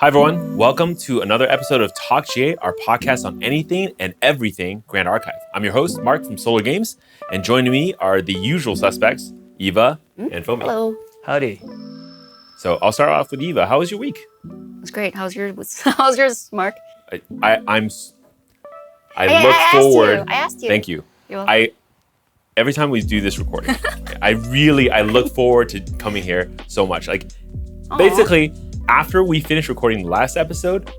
Hi, everyone. Welcome to another episode of TalkGA, our podcast on anything and everything Grand Archive. I'm your host, Mark from Solar Games, and joining me are the usual suspects, Eva and Fome. Hello. Howdy. So I'll start off with Eva. How was your week? It was great. How's yours, Mark? I look forward. I asked you. Thank you. You're welcome. Every time we do this recording, I look forward to coming here so much. Basically, after we finish recording the last episode,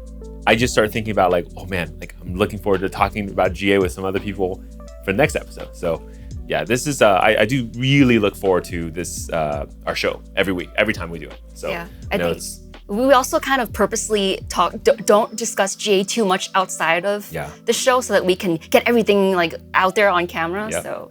I just started thinking about I'm looking forward to talking about GA with some other people for the next episode. So yeah, this is, I do really look forward to this, our show every week, every time we do it. So yeah, I think we also kind of purposely don't discuss GA too much outside of the show so that we can get everything out there on camera. Yeah. So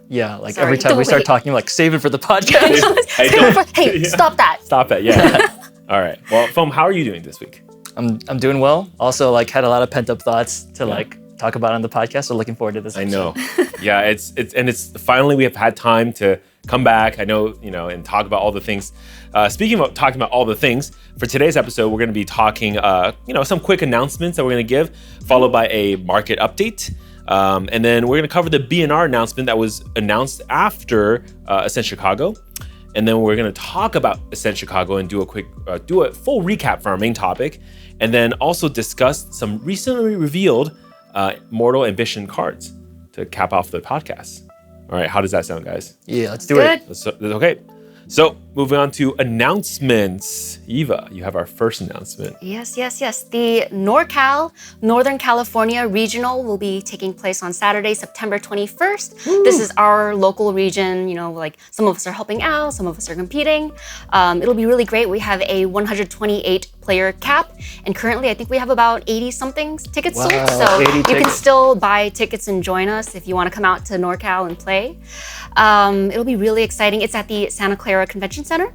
every time we start talking, save it for the podcast. Stop that. Stop that, yeah. All right. Well, Fome, how are you doing this week? I'm doing well. Also, had a lot of pent up thoughts to talk about on the podcast. So looking forward to this episode. I know. Yeah, it's finally we have had time to come back. I know, and talk about all the things. Speaking of talking about all the things, for today's episode, we're going to be talking, some quick announcements that we're going to give, followed by a market update. And then we're going to cover the B&R announcement that was announced after Ascent Chicago. And then we're going to talk about Ascent Chicago and do a full recap for our main topic. And then also discuss some recently revealed Mortal Ambition cards to cap off the podcast. All right, how does that sound, guys? Yeah, let's do it. Okay. So moving on to announcements. Eva, you have our first announcement. Yes. The NorCal, Northern California Regional will be taking place on Saturday, September 21st. Woo. This is our local region. Some of us are helping out, some of us are competing. It'll be really great. We have a 128 player cap, and currently I think we have about 80 something tickets sold. So you can still buy tickets and join us if you want to come out to NorCal and play. It'll be really exciting. It's at the Santa Clara Convention Center.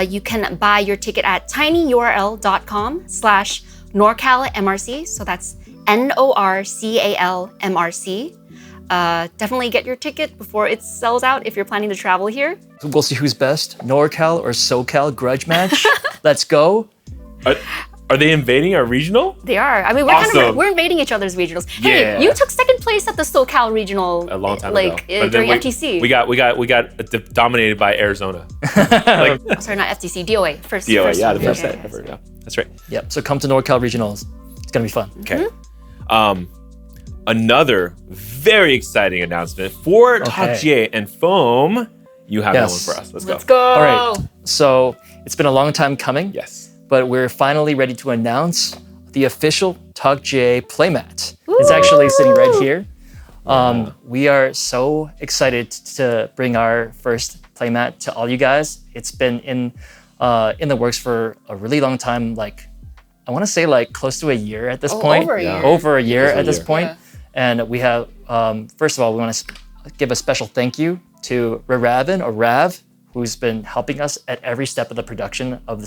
You can buy your ticket at tinyurl.com/NorCalMRC. So that's NorCalMRC. Definitely get your ticket before it sells out if you're planning to travel here. We'll see who's best, NorCal or SoCal grudge match. Let's go. Are they invading our regional? They are. I mean, we're invading each other's regionals. Hey, you took second place at the SoCal regional a long time ago. During FTC. We got dominated by Arizona. Sorry, not FTC. DOA first. DOA, first yeah, one. the first set ever. Yeah, that's right. Yep. So come to NorCal regionals. It's gonna be fun. Okay. Another very exciting announcement for TalkGA and Fome. You have that one for us. Let's go. All right. So it's been a long time coming. Yes. But we're finally ready to announce the official TalkGA playmat. It's actually sitting right here. We are so excited to bring our first playmat to all you guys. It's been in the works for a really long time. I want to say close to a year at this point. Over a year at this point. Yeah. And we have, first of all, we want to give a special thank you to Rav, who's been helping us at every step of the production of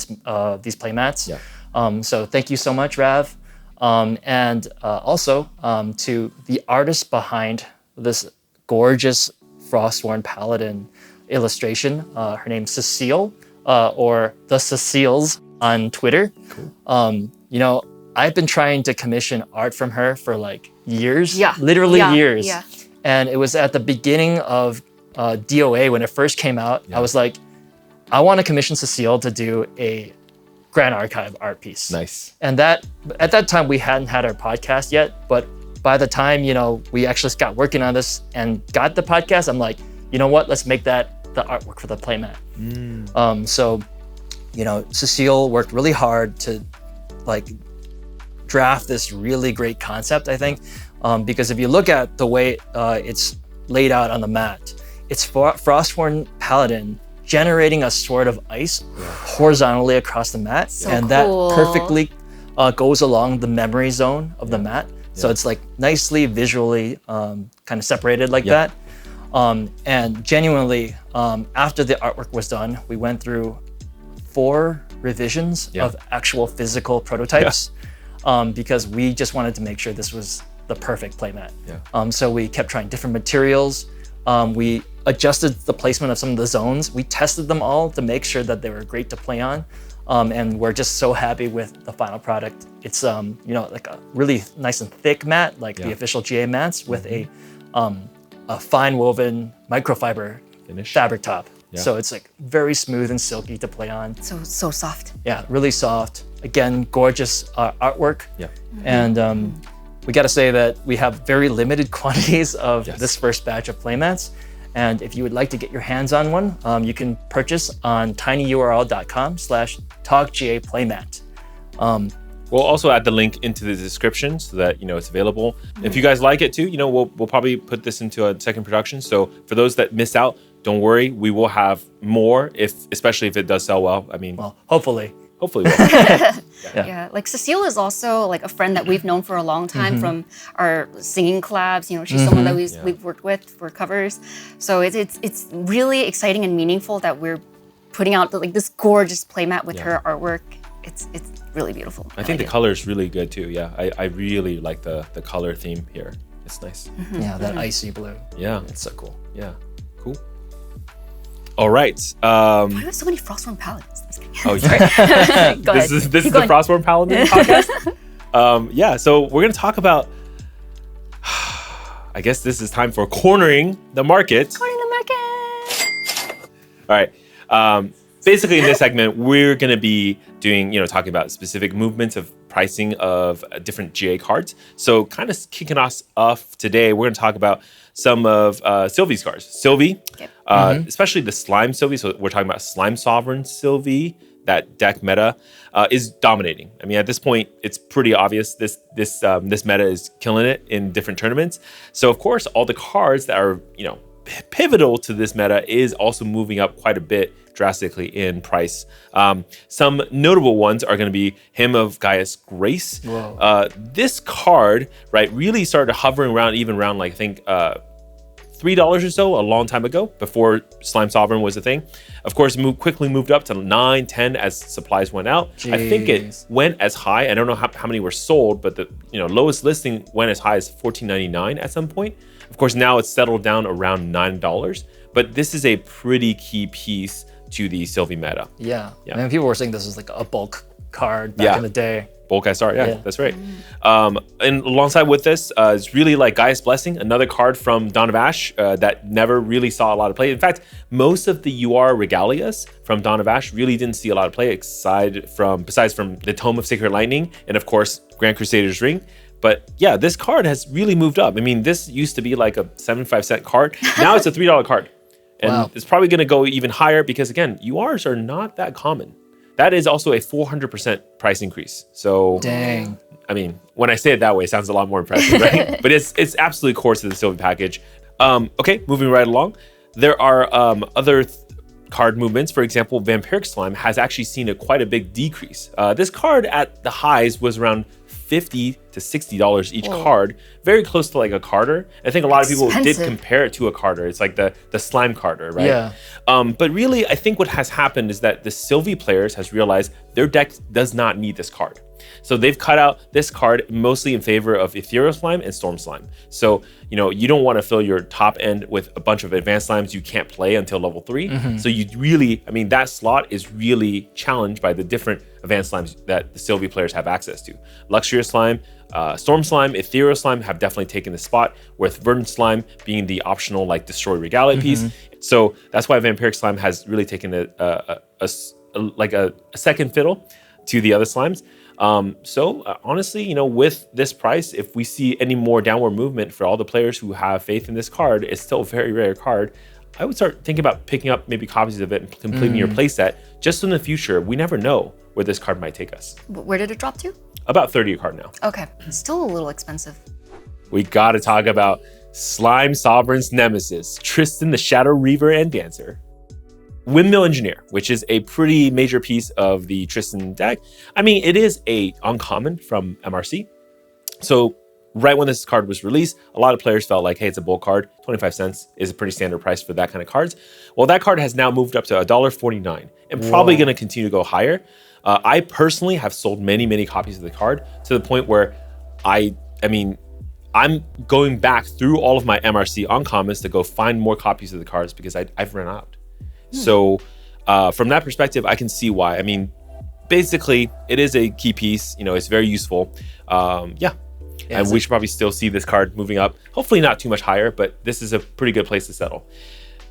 these playmats. Yeah. So thank you so much, Rav. And also to the artist behind this gorgeous Frostworn Paladin illustration. Her name's Cecile, or the Ceciles on Twitter. Cool. I've been trying to commission art from her for years, years. Yeah. And it was at the beginning of DOA when it first came out. I was like, I want to commission Cecile to do a Grand Archive art piece. Nice. And at that time we hadn't had our podcast yet, but by the time we actually got working on this and got the podcast, I'm like, you know what? Let's make that the artwork for the playmat. So Cecile worked really hard to draft this really great concept, I think, because if you look at the way it's laid out on the mat, it's Frostworn Paladin generating a sword of ice horizontally across the mat. That perfectly goes along the memory zone of the mat. So it's nicely visually kind of separated that. And genuinely, after the artwork was done, we went through 4 revisions of actual physical prototypes because we just wanted to make sure this was the perfect playmat. So we kept trying different materials. We adjusted the placement of some of the zones. We tested them all to make sure that they were great to play on. and we're just so happy with the final product. It's like a really nice and thick mat, like the official GA mats, with a fine woven microfiber fabric top. Yeah. So it's like very smooth and silky to play on. So soft. Yeah, really soft. Again, gorgeous artwork. Yeah. And we got to say that we have very limited quantities of this first batch of playmats. And if you would like to get your hands on one, you can purchase on tinyurl.com/TalkGA playmat. We'll also add the link into the description so that it's available. If you guys like it too, we'll probably put this into a second production. So for those that miss out, don't worry, we will have more, especially if it does sell well. I mean, well, hopefully we'll. Yeah, like Cecile is also like a friend that we've known for a long time from our singing collabs. She's someone that we've worked with for covers. So it's really exciting and meaningful that we're putting out like this gorgeous playmat with her artwork. It's really beautiful. I think the color is really good too. Yeah, I really like the color theme here. It's nice. Yeah, that icy blue. Yeah, it's so cool. Yeah, cool. All right. Why do we have so many Frostworn paladins? Oh, yeah. This is the Frostworn Paladin podcast. So we're gonna talk about. I guess this is time for cornering the market. Cornering the All market. right. Basically, in this segment, we're gonna be doing, talking about specific movements of pricing of different GA cards. So, kind of kicking us off today, we're gonna talk about some of Sylvie's cards. Sylvie, especially the Slime Sylvie. So we're talking about Slime Sovereign Sylvie. That deck meta is dominating. I mean, at this point, it's pretty obvious this meta is killing it in different tournaments. So of course, all the cards that are pivotal to this meta is also moving up quite a bit drastically in price. Some notable ones are going to be Hymn of Gaia's Grace. This card, right, really started hovering around like I think $3 or so a long time ago, before Slime Sovereign was a thing. Of course, quickly moved up to $9, $10 as supplies went out. Jeez. I think it went as high. I don't know how many were sold, but the lowest listing went as high as $14.99 at some point. Of course, now it's settled down around $9. But this is a pretty key piece to the Sylvie meta. Yeah. I mean, people were saying this was like a bulk card back in the day. Bulk SR, that's right. And alongside with this, it's really like Gaia's Blessing, another card from Dawn of Ash that never really saw a lot of play. In fact, most of the UR regalias from Dawn of Ash really didn't see a lot of play besides from the Tome of Sacred Lightning and of course Grand Crusader's Ring. But yeah, this card has really moved up. I mean, this used to be like a 75-cent card. Now it's a $3 card. And it's probably going to go even higher because again, URs are not that common. That is also a 400% price increase. So, dang. I mean, when I say it that way, it sounds a lot more impressive, right? But it's absolutely core to the Sylvie package. Okay, moving right along. There are other card movements. For example, Vampiric Slime has actually seen quite a big decrease. This card at the highs was around $50 to $60 each card, very close to like a Carter. I think a lot of people did compare it to a Carter. It's like the slime Carter, right? Yeah. But really, I think what has happened is that the Sylvie players has realized their deck does not need this card. So they've cut out this card mostly in favor of Ethereal Slime and Storm Slime. So, you don't want to fill your top end with a bunch of advanced slimes you can't play until level 3. So you really, that slot is really challenged by the different advanced slimes that the Sylvie players have access to. Luxurious Slime, Storm Slime, Ethereal Slime have definitely taken the spot, with Verdant Slime being the optional like Destroy Regalia piece. So that's why Vampiric Slime has really taken a second fiddle to the other slimes. Honestly, with this price, if we see any more downward movement for all the players who have faith in this card, it's still a very rare card. I would start thinking about picking up maybe copies of it and completing your playset, just in the future. We never know where this card might take us. Where did it drop to? About 30 a card now. Okay, still a little expensive. We gotta talk about Slime Sovereign's nemesis, Tristan the Shadow Reaver and Dancer. Windmill Engineer, which is a pretty major piece of the Tristan deck. I mean, it is a uncommon from MRC. So right when this card was released, a lot of players felt like, hey, it's a bulk card. 25 cents is a pretty standard price for that kind of cards. Well, that card has now moved up to $1.49 and probably going to continue to go higher. I personally have sold many, many copies of the card to the point where I'm going back through all of my MRC uncommons to go find more copies of the cards because I've run out. So from that perspective, I can see why. I mean, basically, it is a key piece. It's very useful. And we should probably still see this card moving up. Hopefully not too much higher, but this is a pretty good place to settle.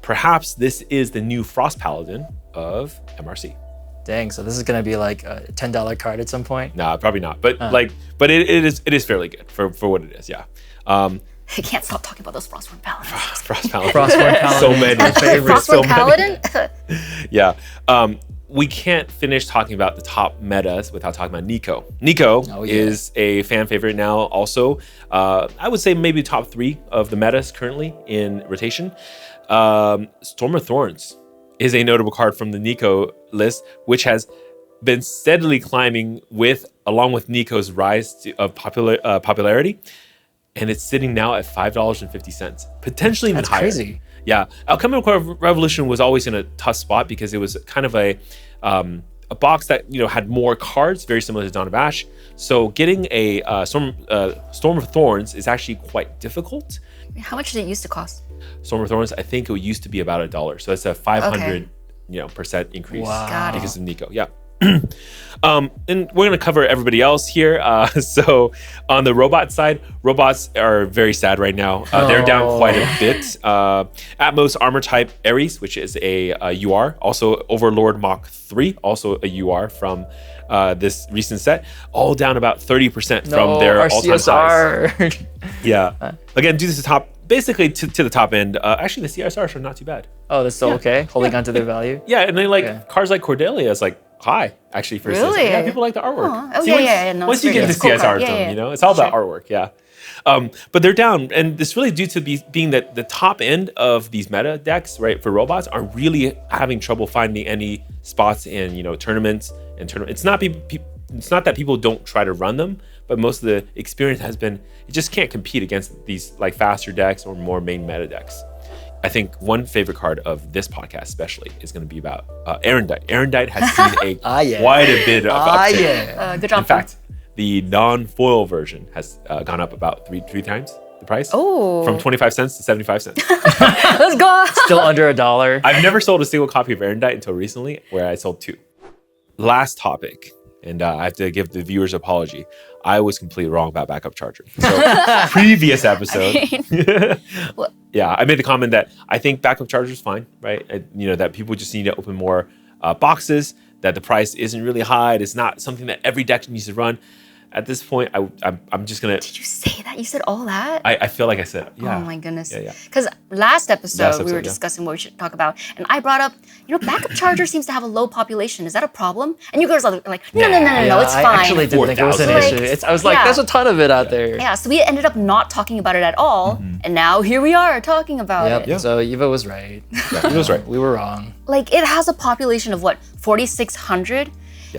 Perhaps this is the new Frost Paladin of MRC. Dang, so this is gonna be like a $10 card at some point? Nah, probably not. But but it is fairly good for what it is. Yeah. I can't stop talking about those Frostborn Paladins. Frost Paladin. Frostborn Paladin. So many favorites. Frostborn Paladin? Yeah. We can't finish talking about the top metas without talking about Nico. Nico is a fan favorite now also. I would say maybe top 3 of the metas currently in rotation. Storm of Thorns is a notable card from the Nico list, which has been steadily climbing along with Nico's rise of popularity. And it's sitting now at $5.50, potentially even higher. That's crazy. Yeah, Alchemical Revolution was always in a tough spot because it was kind of a box that had more cards, very similar to Dawn of Ash. So getting a Storm of Thorns is actually quite difficult. How much did it used to cost? Storm of Thorns, I think it used to be about $1, so it's a 500% increase because of Nico. Yeah. And we're going to cover everybody else here. So on the robot side, robots are very sad right now. They're down quite a bit. Atmos Armor Type Ares, which is a UR. Also Overlord Mach 3, also a UR from this recent set. All down about 30% from their all-time highs. Yeah. Again, due to the top, basically to the top end. Actually, the CSRs are not too bad. Oh, they're still okay? Holding on to their value? Yeah, and then cards like Cordelia is high, actually, for really? Yeah, people like the artwork. Once you get the cool CSR it's all about artwork, yeah. But they're down, and it's really due to being that the top end of these meta decks, right, for robots are really having trouble finding any spots in tournaments. It's not that people don't try to run them, but most of the experience has been it just can't compete against these faster decks or more main meta decks. I think one favorite card of this podcast especially is going to be about Erendite. Erendite has seen quite a bit of uptick. Good job. In fact, the non-foil version has gone up about three times the price. Oh. From 25 cents to 75 cents. Let's go. Still under $1. I've never sold a single copy of Erendite until recently, where I sold 2. Last topic, and I have to give the viewers an apology. I was completely wrong about backup charger. So previous episode, I made the comment that I think backup charger is fine, right? That people just need to open more boxes, that the price isn't really high. It's not something that every deck needs to run. At this point, I'm just gonna. Did you say that? You said all that? I feel like I said, yeah. Oh my goodness. Yeah. Because last episode we were discussing what we should talk about, and I brought up, backup charger seems to have a low population. Is that a problem? And you guys are like, no, it's fine. I actually didn't think it was an issue. I was like, there's a ton of it out there. Yeah, so we ended up not talking about it at all, and now here we are talking about it. Yeah. So Eva was right. Yeah, Eva was right. We were wrong. It has a population of 4,600,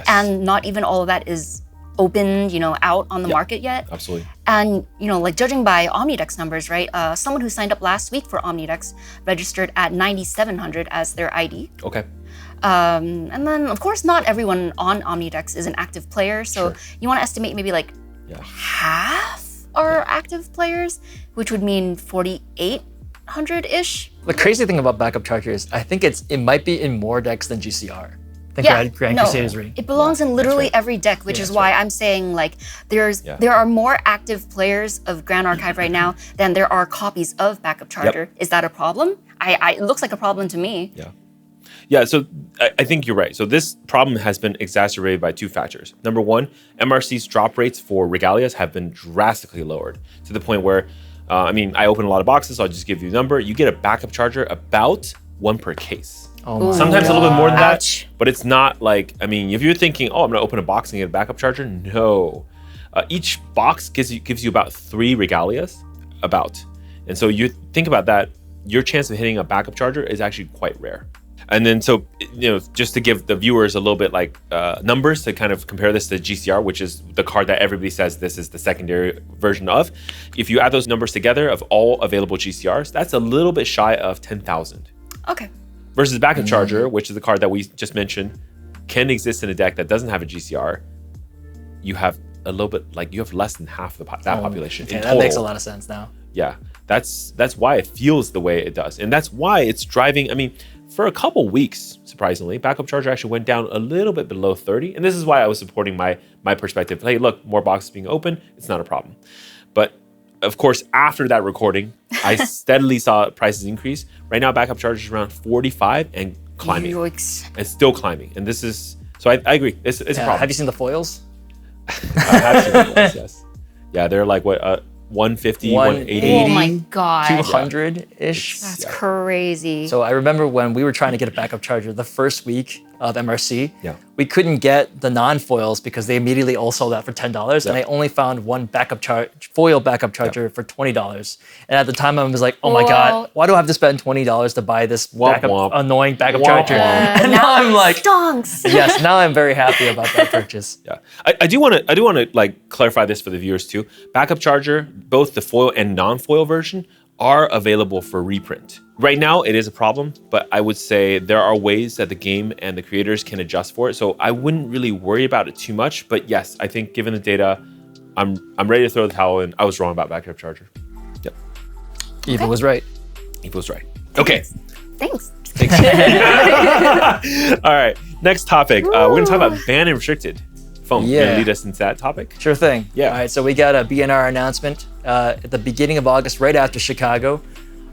and not even all of that is open, out on the market yet. Absolutely. And, judging by Omnidex numbers, right? Someone who signed up last week for Omnidex registered at 9,700 as their ID. Okay. And then, of course, not everyone on Omnidex is an active player. So you want to estimate maybe half are active players, which would mean 4,800-ish. The crazy thing about backup charger is I think it might be in more decks than GCR. Grand Crusader's Ring. It belongs in literally every deck, which is why I'm saying there are more active players of Grand Archive right now than there are copies of Backup Charger. Is that a problem? It looks like a problem to me. Yeah, so I think you're right. So this problem has been exacerbated by 2 factors. Number 1, MRC's drop rates for regalias have been drastically lowered to the point where, I open a lot of boxes, so I'll just give you the number. You get a Backup Charger about 1 per case. Sometimes a little bit more than that, but it's not if you're thinking, I'm going to open a box and get a backup charger, no. Each box gives you about 3 regalias, and so you think about that, your chance of hitting a backup charger is actually quite rare. And then so just to give the viewers a little bit numbers to kind of compare this to GCR, which is the card that everybody says this is the secondary version of. If you add those numbers together of all available GCRs, that's a little bit shy of 10,000. Okay. Versus Backup Charger, which is the card that we just mentioned, can exist in a deck that doesn't have a GCR. You have a little bit, you have less than half that population in total. That makes a lot of sense now. Yeah, that's why it feels the way it does. And that's why it's driving, for a couple weeks, surprisingly, backup charger actually went down a little bit below 30. And this is why I was supporting my perspective. Hey, look, more boxes being open, it's not a problem. But of course, after that recording, I steadily saw prices increase. Right now, backup charger is around 45 and climbing. Yikes. And still climbing. And this is, so I agree, it's a problem. Have you seen the foils? I have seen the foils, yes. Yeah, they're like what, 150, 180. Oh my God. 200-ish. That's crazy. So I remember when we were trying to get a backup charger the first week of MRC, Yeah. we couldn't get the non-foils because they immediately all sold out for $10. And I only found one foil backup charger for $20. And at the time I was like, oh my God, why do I have to spend $20 to buy this annoying backup charger? And now I'm like, stonks. yes, now I'm very happy about that purchase. Yeah, I do want to like clarify this for the viewers too. Backup charger, both the foil and non-foil version, are available for reprint. Right now, it is a problem, but I would say there are ways that the game and the creators can adjust for it. So I wouldn't really worry about it too much. But yes, I think given the data, I'm ready to throw the towel in. I was wrong about backup charger. Yep. Eva was right. Eva was right. Okay. Thanks. All right. Next topic. We're going to talk about banned and restricted. Fome, you gonna lead us into that topic? Sure thing. Yeah. All right, so we got a BNR announcement at the beginning of August, right after Chicago.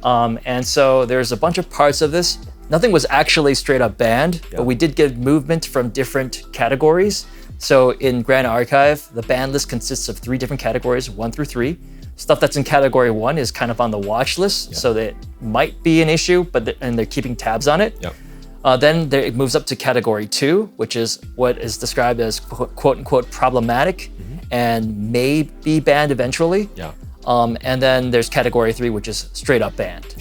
And so there's a bunch of parts of this. Nothing was actually straight up banned, but we did get movement from different categories. So in Grand Archive, the ban list consists of 3 different categories, 1 through 3. Stuff that's in category 1 is kind of on the watch list, so that might be an issue, and they're keeping tabs on it. Yep. Then it moves up to category 2, which is what is described as quote unquote problematic and may be banned eventually. Yeah. And then there's category 3, which is straight up banned.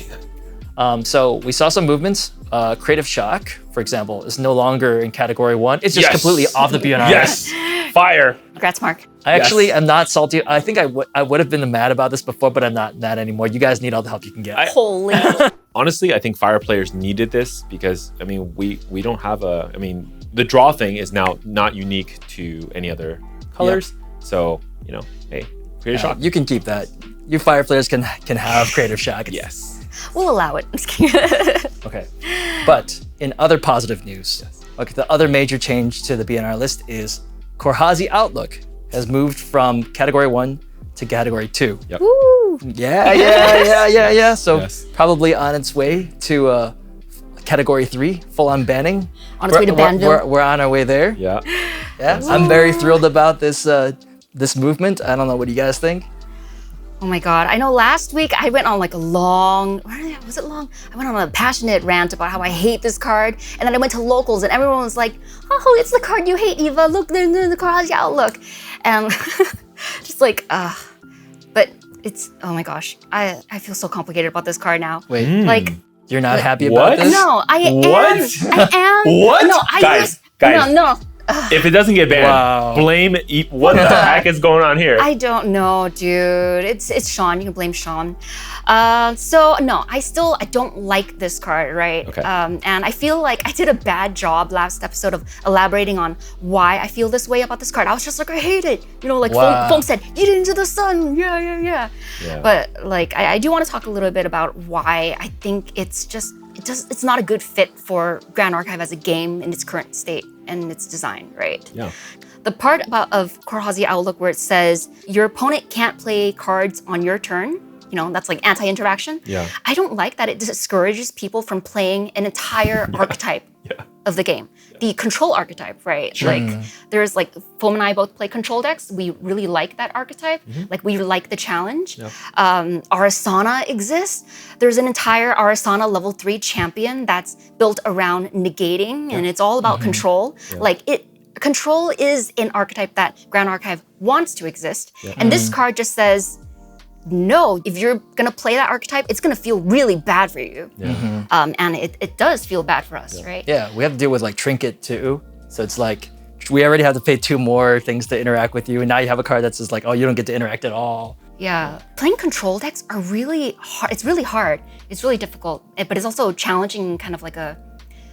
So we saw some movements. Creative Shock, for example, is no longer in category 1. It's just completely off the BNR. Yes. Fire. Congrats, Mark. I actually am not salty. I think I would have been mad about this before, but I'm not mad anymore. You guys need all the help you can get. Holy. Honestly, I think Fire players needed this because, I mean, we don't have the draw thing is now not unique to any other colors. So, hey, Creative Shock. You can keep that. You Fire players can have Creative Shock. Yes. We'll allow it. I'm just kidding. Okay. But in other positive news, okay, the other major change to the BNR list is Korhazi Outlook has moved from category 1 to category 2. Yep. Woo. Yeah. So probably on its way to category 3, full-on banning. On its way to Banville. We're on our way there. Yeah. Yeah. I'm very thrilled about this this movement. I don't know, what do you guys think? Oh my God. I know last week I went on like a long, was it long? I went on a passionate rant about how I hate this card. And then I went to locals and everyone was like, oh, it's the card you hate, Eva. Look, there's the Korhazi Outlook. And just like, but it's, oh my gosh. I feel so complicated about this card now. Wait, like, you're not happy about this? No, I am. What? I am. What? No, Guys. No. If it doesn't get banned, blame what the heck is going on here? I don't know, dude. It's Sean. You can blame Sean. So no, I don't like this card, right? Okay. And I feel like I did a bad job last episode of elaborating on why I feel this way about this card. I was just like, I hate it. Like Fome said, eat it into the sun. Yeah. But like, I do want to talk a little bit about why I think it's not a good fit for Grand Archive as a game in its current state and its design, right? Yeah. The part of Korhazi Outlook where it says your opponent can't play cards on your turn, that's like anti-interaction. Yeah. I don't like that it discourages people from playing an entire archetype of the game. The control archetype, right? Sure. Like there's like Fome and I both play control decks. We really like that archetype. Like we like the challenge. Arasana exists. There's an entire Arasana level 3 champion that's built around negating and it's all about control. Control is an archetype that Grand Archive wants to exist. And this card just says, no, if you're gonna play that archetype, it's gonna feel really bad for you. And it does feel bad for us, right? Yeah, we have to deal with like Trinket too. So it's like, we already have to pay 2 more things to interact with you. And now you have a card that's just like, oh, you don't get to interact at all. Yeah, playing control decks are really hard. It's really hard. It's really difficult, but it's also challenging in kind of like a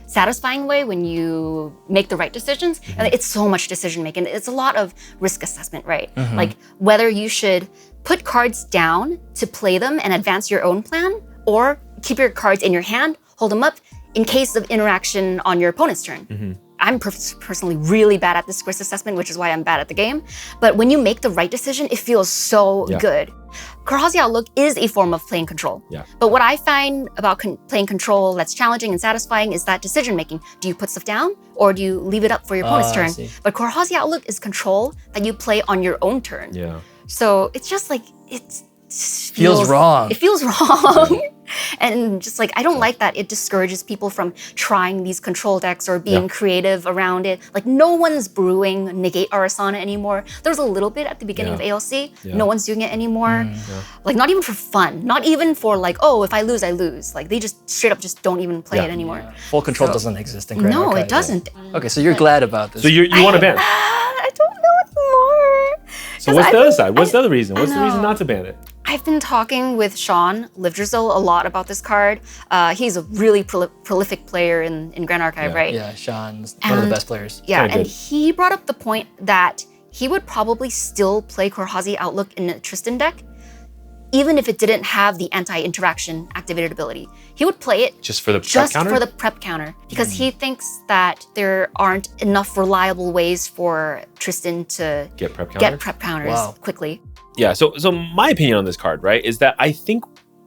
satisfying way when you make the right decisions. And it's so much decision making. It's a lot of risk assessment, right? Like whether you should put cards down to play them and advance your own plan, or keep your cards in your hand, hold them up, in case of interaction on your opponent's turn. I'm personally really bad at this risk assessment, which is why I'm bad at the game. But when you make the right decision, it feels so good. Korhazi Outlook is a form of playing control. But what I find about playing control that's challenging and satisfying is that decision making. Do you put stuff down or do you leave it up for your opponent's turn? But Korhazi Outlook is control that you play on your own turn. So it's just like, it feels wrong. It feels wrong. And just like, I don't like that it discourages people from trying these control decks or being creative around it. Like, no one's brewing Negate Arasana anymore. There's a little bit at the beginning of ALC. No one's doing it anymore. Like, not even for fun. Not even for like, oh, if I lose, I lose. Like, they just straight up just don't even play it anymore. Full control doesn't exist in Grand Archive. No, it doesn't. Okay, so you're glad about this. So you want to ban it? I don't know anymore. So what's the other side? What's the other reason? What's the reason not to ban it? I've been talking with Sean Livdrizel a lot about this card. He's a really prolific player in Grand Archive, right? Yeah, Sean's one of the best players. Yeah, and he brought up the point that he would probably still play Korhazi Outlook in a Tristan deck, even if it didn't have the anti-interaction activated ability. He would play it just for the prep counter? Just for the prep counter, because he thinks that there aren't enough reliable ways for Tristan to get prep counters quickly. Yeah, so my opinion on this card, right, is that I think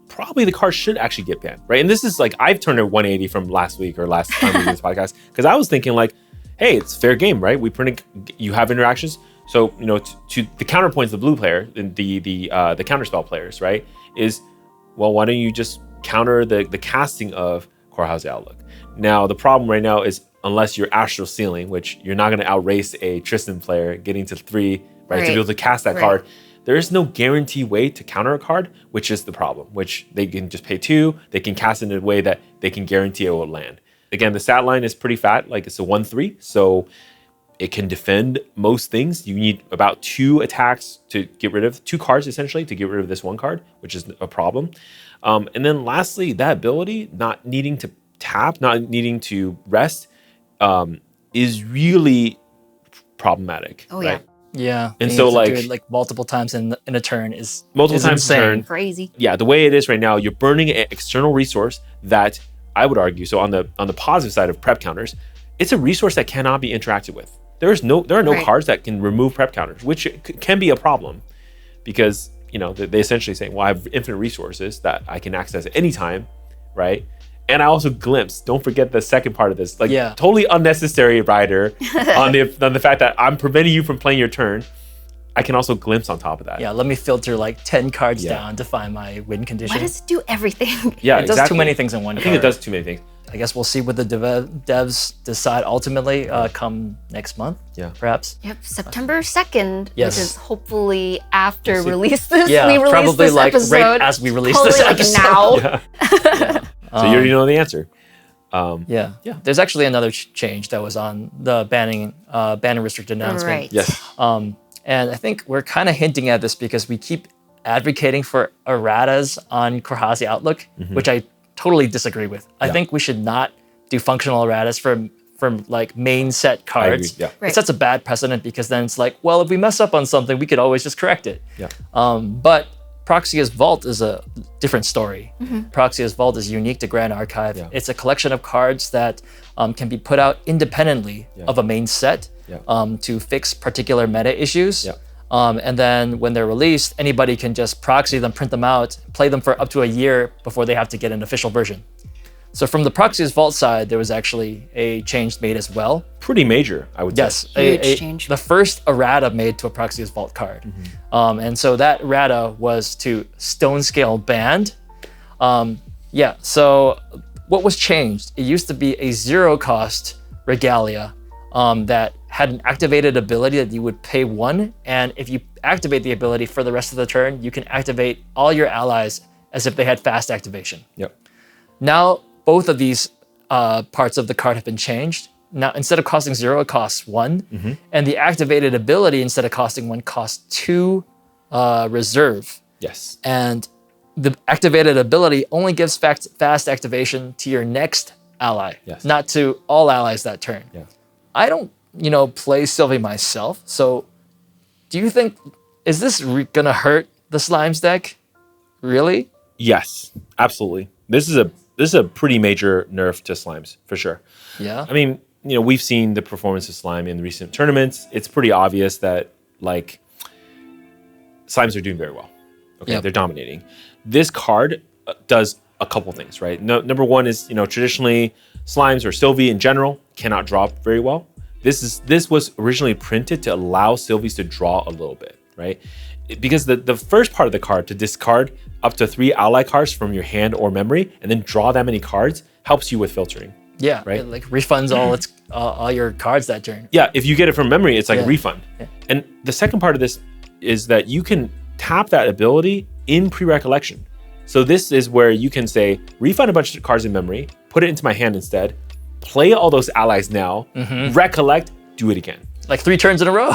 probably the card should actually get banned, right? And this is like, I've turned a 180 from last week or last time we did this podcast, because I was thinking like, hey, it's fair game, right? You have interactions. So, you know, to the counterpoints, the blue player, the counterspell players, right, is, well, why don't you just counter the casting of Korhazi Outlook? Now, the problem right now is, unless you're Astral Ceiling, which you're not going to outrace a Tristan player getting to 3, right, to be able to cast that card, there is no guaranteed way to counter a card, which is the problem, which they can just pay 2, they can cast it in a way that they can guarantee it will land. Again, the stat line is pretty fat, like it's a 1/3, so it can defend most things. You need about 2 attacks to get rid of, 2 cards essentially to get rid of this 1 card, which is a problem. And then lastly, that ability, not needing to tap, not needing to rest, is really problematic. Oh, right? Yeah, and so like multiple times in a turn is insane. Crazy. Yeah, the way it is right now, you're burning an external resource that I would argue. So on the positive side of prep counters, it's a resource that cannot be interacted with. There are no cards that can remove prep counters, which can be a problem, because you know they essentially say, well, I have infinite resources that I can access at any time, right? And I also glimpse. Don't forget the second part of this, totally unnecessary rider on the fact that I'm preventing you from playing your turn. I can also glimpse on top of that. Yeah, let me filter like 10 cards down to find my win condition. Why does it do everything? Yeah, it does too many things in one card. I think it does too many things. I guess we'll see what the devs decide ultimately come next month, perhaps. Yep, September 2nd, which is hopefully after release this. Yeah, we release probably this like episode. right as we release this episode. Now. So you already know the answer. There's actually another change that was on the ban and restricted announcement. Right. Yes. And I think we're kind of hinting at this because we keep advocating for erratas on Korhazi Outlook, which I totally disagree with. I think we should not do functional erratas from like main set cards. It sets a bad precedent, because then it's like, well, if we mess up on something, we could always just correct it. But Proxia's Vault is a different story. Proxia's Vault is unique to Grand Archive. It's a collection of cards that can be put out independently of a main set to fix particular meta issues. And then when they're released, anybody can just proxy them, print them out, play them for up to a year before they have to get an official version. So from the Proxia's Vault side, there was actually a change made as well. Pretty major, I would say. Yes, huge change. The first errata made to a Proxia's Vault card. And so that errata was to Stonescale banned. So what was changed? It used to be a 0-cost regalia that had an activated ability that you would pay 1, and if you activate the ability for the rest of the turn, you can activate all your allies as if they had fast activation. Now, both of these parts of the card have been changed. Now, instead of costing 0, it costs 1, and the activated ability, instead of costing 1, costs 2 reserve. Yes. And the activated ability only gives fast activation to your next ally, not to all allies that turn. I don't, play Sylvie myself. So do you think, is this gonna hurt the Slimes deck? Really? Yes, absolutely. This is a this is a pretty major nerf to slimes for sure. Yeah. I mean, we've seen the performance of slime in recent tournaments. It's pretty obvious that like slimes are doing very well. Okay, Yep. they're dominating. This card does a couple things, right? Number one is, traditionally slimes or Sylvie in general cannot draw very well. This was originally printed to allow Sylvies to draw a little bit, right? Because the first part of the card, to discard up to 3 ally cards from your hand or memory and then draw that many cards, helps you with filtering. Yeah, right? It like refunds all your cards that turn. Yeah, if you get it from memory, it's like a refund. Yeah. And the second part of this is that you can tap that ability in pre-recollection. So this is where you can say, refund a bunch of cards in memory, put it into my hand instead, play all those allies now, recollect, do it again. Like 3 turns in a row.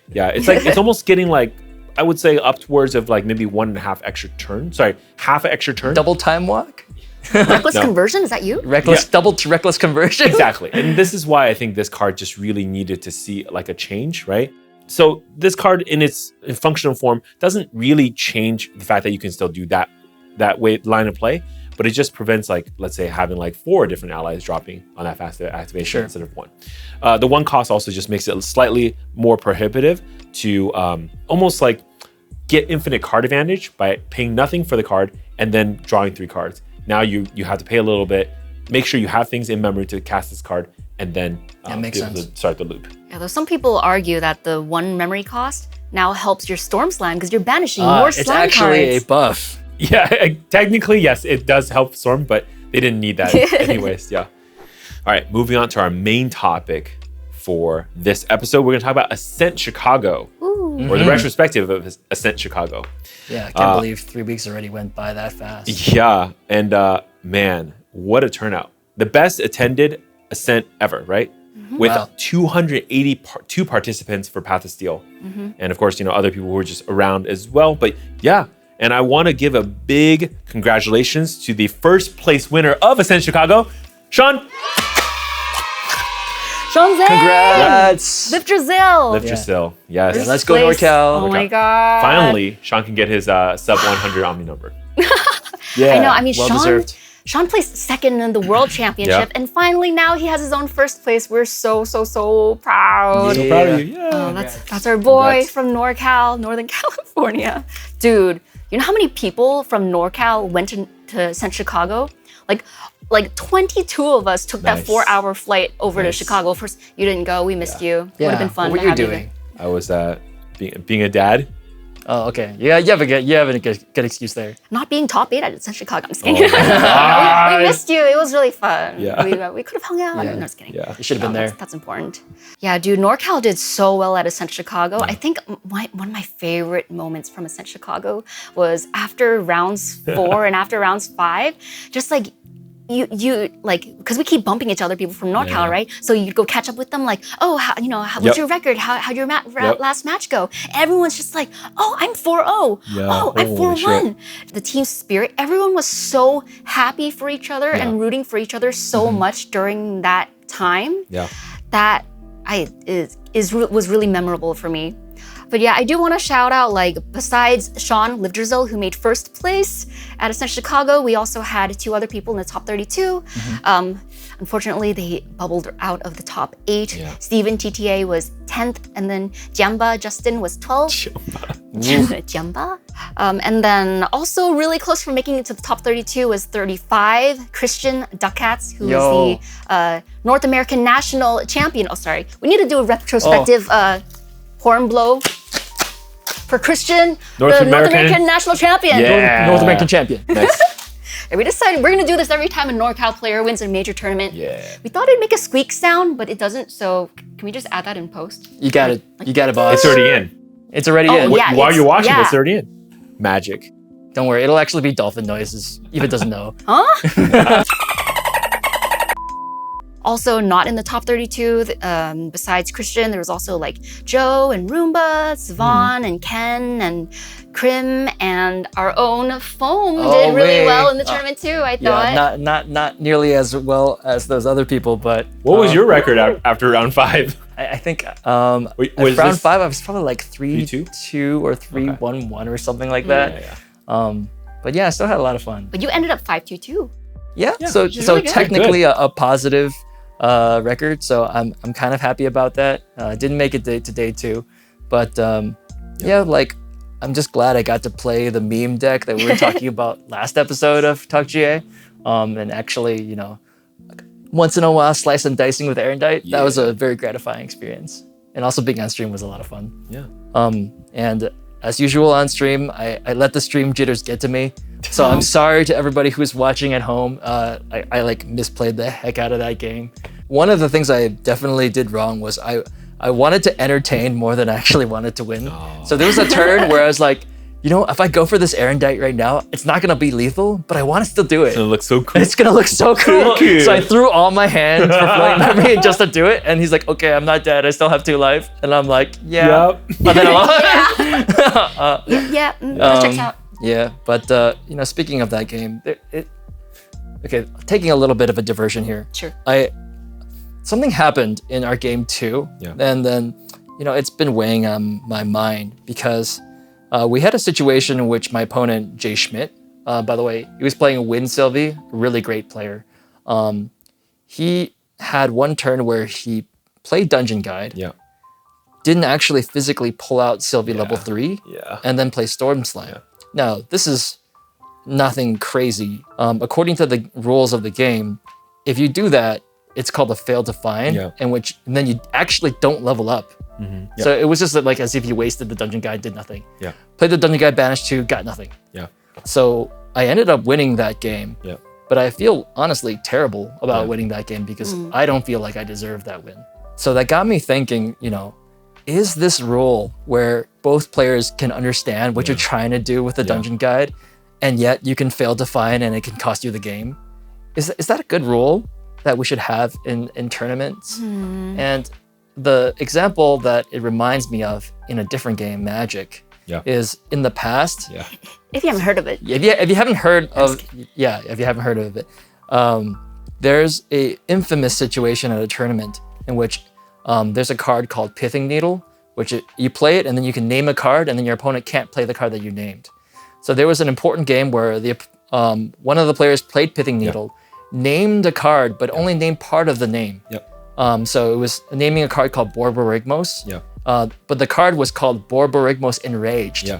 Yeah, it's like it's almost getting like, I would say upwards of like maybe 1.5 extra turn. Sorry, half an extra turn. Double time walk. Reckless conversion, is that you? Double to reckless conversion. Exactly. And this is why I think this card just really needed to see like a change, right? So this card in its functional form doesn't really change the fact that you can still do that line of play, but it just prevents like, let's say having like 4 different allies dropping on that fast activation instead of 1. The 1 cost also just makes it slightly more prohibitive to almost like get infinite card advantage by paying nothing for the card and then drawing 3 cards. Now you have to pay a little bit, make sure you have things in memory to cast this card, and then makes be able sense. to start the loop. Yeah, though some people argue that the 1 memory cost now helps your Storm Slime because you're banishing more slime cards. It's actually a buff. Yeah, technically, yes, it does help Storm, but they didn't need that anyways, yeah. All right, moving on to our main topic for this episode. We're going to talk about Ascent Chicago, or the retrospective of Ascent Chicago. Yeah, I can't believe 3 weeks already went by that fast. Yeah, and man, what a turnout. The best attended Ascent ever, right? With 282 participants for Path of Steel. And of course, other people who were just around as well. But yeah, and I want to give a big congratulations to the first place winner of Ascent Chicago, Sean. Sean Zane! Congrats! Lift your Zill! Lift your still. Yes. Yeah, let's go NorCal. Oh my God. Finally, Sean can get his sub 100 Omni number. Yeah, I know. I mean, well deserved. Sean placed second in the World Championship, and finally now he has his own first place. We're so proud. So proud of you. Yeah. Oh, that's our boy Congrats. from NorCal, Northern California. Dude, you know how many people from NorCal went to Ascent Chicago? Like 22 of us took that 4-hour flight over to Chicago. First, you didn't go. We missed you. Would have been fun. What to were you have doing? I was being a dad. Oh, okay. Yeah, you have a good excuse there. Not being top 8 at Ascent Chicago. I'm just Oh kidding. my God. we missed you. It was really fun. Yeah. We could have hung out. Yeah. No, just kidding. Yeah. You should have been there. That's important. Yeah, dude, NorCal did so well at Ascent Chicago. I think one of my favorite moments from Ascent Chicago was after rounds 4 and after rounds 5, just like you like, because we keep bumping each other, people from NorCal, right? So you'd go catch up with them, like, oh, what's your record? How'd your last match go? Everyone's just like, oh, I'm 4-0. Yeah. Oh, I'm Holy 4-1. The team spirit, everyone was so happy for each other and rooting for each other so much during that time. Yeah. That was really memorable for me. But yeah, I do want to shout out, like, besides Sean Livdrzil, who made first place at Ascent Chicago, we also had 2 other people in the top 32. Unfortunately, they bubbled out of the top 8. Yeah. Steven TTA was 10th, and then Jamba Justin was 12th. Jamba. And then also really close for making it to the top 32 was 35, Christian Ducats, who is the North American National Champion. Oh, sorry. We need to do a retrospective horn blow for Christian, North American National Champion. Yeah. North American champion. Nice. And we decided we're gonna do this every time a NorCal player wins a major tournament. Yeah. We thought it'd make a squeak sound, but it doesn't. So can we just add that in post? You got it. You got it, boss. It's already in. It's already in. yeah. While you're watching, yeah. it's already in. Magic. Don't worry, it'll actually be dolphin noises. Eva doesn't know. Huh? Also not in the top 32, besides Christian, there was also like Joe and Roomba, Savon and Ken and Krim and our own Fome did really well in the tournament too, I thought. Yeah, not nearly as well as those other people, but What was your record after round 5? I think Wait, at was round this 5 I was probably like 3-2? 3-2 or 3-1-1 or something like that. Yeah. But yeah, I still had a lot of fun. But you ended up 5-2 too. Yeah. Yeah, So which is really good. technically a positive record. So I'm kind of happy about that. Didn't make it to day 2, but yeah, like I'm just glad I got to play the meme deck that we were talking about last episode of TalkGA. And actually, you know, once in a while, slice and dicing with Erendite. That was a very gratifying experience. And also being on stream was a lot of fun. Yeah. And as usual on stream, I let the stream jitters get to me. So I'm sorry to everybody who's watching at home. I like misplayed the heck out of that game. One of the things I definitely did wrong was I wanted to entertain more than I actually wanted to win. So there was a turn where I was like, you know, if I go for this Erendite right now, it's not gonna be lethal, but I want to still do it. It's gonna look so cool. It's gonna look so cool. So I threw all my hands for Flame Memory just to do it. And he's like, okay, I'm not dead. I still have 2 life. And I'm like, yeah. Yep. And then That checks out. yeah, but you know, speaking of that game, okay, taking a little bit of a diversion here. Sure. Something happened in our game 2, and then you know it's been weighing on my mind because we had a situation in which my opponent Jay Schmidt, by the way, he was playing Win Sylvie, a really great player. He had one turn where he played Dungeon Guide. Yeah. Didn't actually physically pull out Sylvie level 3. Yeah. And then play Storm Slime. Now, this is nothing crazy. According to the rules of the game, if you do that, it's called a fail to find, and then you actually don't level up. So it was just like as if you wasted the Dungeon Guide, did nothing. Yeah. Played the Dungeon Guide, banished 2, got nothing. Yeah. So I ended up winning that game. Yeah. But I feel honestly terrible about winning that game because I don't feel like I deserve that win. So that got me thinking, you know, is this rule where both players can understand what you're trying to do with the Dungeon Guide, and yet you can fail to find and it can cost you the game? Is that a good rule that we should have in tournaments? And the example that it reminds me of in a different game, Magic, is in the past. If you haven't heard of it. If you haven't heard of it, there's a infamous situation at a tournament in which there's a card called Pithing Needle, which you play it and then you can name a card and then your opponent can't play the card that you named. So there was an important game where one of the players played Pithing Needle, named a card, but only named part of the name. So it was naming a card called Borborygmos. But the card was called Borborygmos Enraged.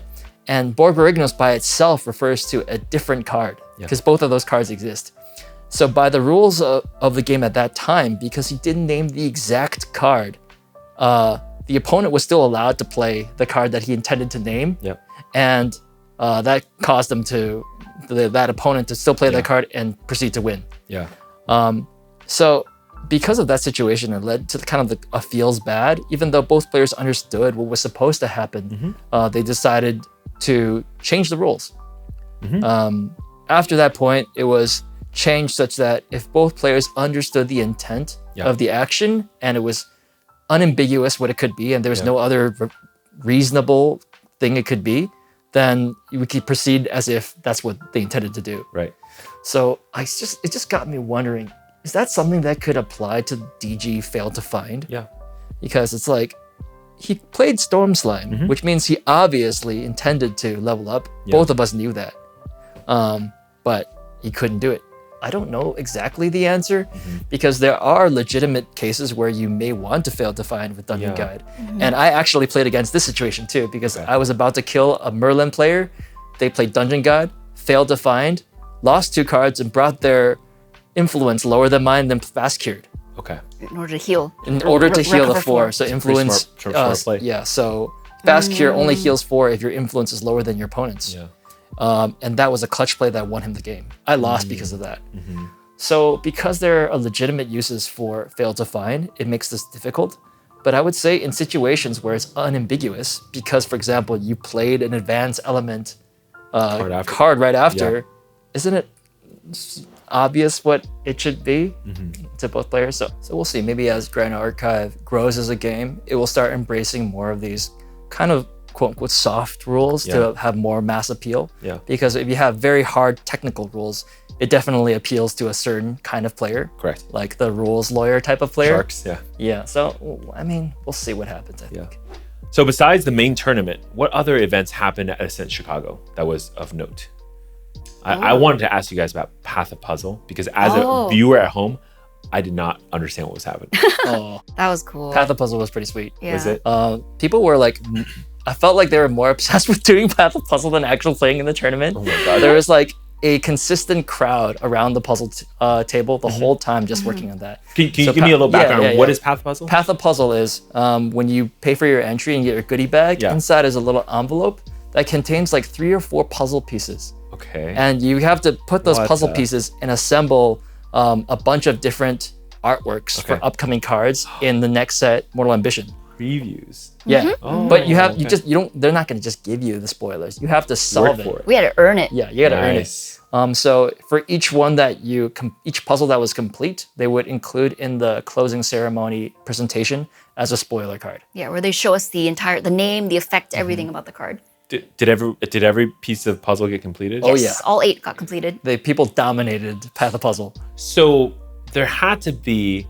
And Borborygmos by itself refers to a different card because both of those cards exist. So by the rules of the game at that time, because he didn't name the exact card, the opponent was still allowed to play the card that he intended to name. And that caused that opponent to still play that card and proceed to win. So because of that situation, it led to kind of a feels bad. Even though both players understood what was supposed to happen, they decided to change the rules. After that point, it was changed such that if both players understood the intent of the action and it was unambiguous what it could be and there was no other reasonable thing it could be, then we could proceed as if that's what they intended to do. So it just got me wondering, is that something that could apply to DG Fail to Find? Because it's like, he played Storm Slime, which means he obviously intended to level up. Both of us knew that. But he couldn't do it. I don't know exactly the answer because there are legitimate cases where you may want to fail to find with Dungeon Guide. And I actually played against this situation too because I was about to kill a Merlin player. They played Dungeon Guide, failed to find, lost 2 cards, and brought their influence lower than mine, then fast cured. In order to heal. In order to heal the recover 4. So influence. Smart play. So fast cure only heals 4 if your influence is lower than your opponent's. And that was a clutch play that won him the game. I lost because of that. So because there are legitimate uses for fail to find, it makes this difficult. But I would say in situations where it's unambiguous, because for example, you played an advanced element card right after, isn't it obvious what it should be to both players? So we'll see. Maybe as Grand Archive grows as a game, it will start embracing more of these kind of quote-unquote soft rules to have more mass appeal. Because if you have very hard technical rules, it definitely appeals to a certain kind of player. Like the rules lawyer type of player. Sharks, So, I mean, we'll see what happens, I think. So besides the main tournament, what other events happened at Ascent Chicago that was of note? I wanted to ask you guys about Path of Puzzle because as a viewer at home, I did not understand what was happening. Oh, That was cool. Path of Puzzle was pretty sweet. Yeah. Was it? People were like, I felt like they were more obsessed with doing Path of Puzzle than actually playing in the tournament. Oh my God. There was like a consistent crowd around the puzzle table the whole time just working on that. Can you give me a little background? Yeah. What is Path of Puzzle? Path of Puzzle is when you pay for your entry and get your goodie bag, inside is a little envelope that contains like 3 or 4 puzzle pieces. Okay. And you have to put those puzzle pieces and assemble a bunch of different artworks for upcoming cards in the next set, Mortal Ambition. Previews. Yeah. Oh, But you okay. they're not going to just give you the spoilers. You have to solve Work for it. We had to earn it. Yeah, you got to earn it. Nice. So for each one that each puzzle that was complete, they would include in the closing ceremony presentation as a spoiler card. Yeah, where they show us the name, the effect, everything about the card. Did every piece of puzzle get completed? Oh, Yes, all 8 got completed. People dominated Path of Puzzle. So there had to be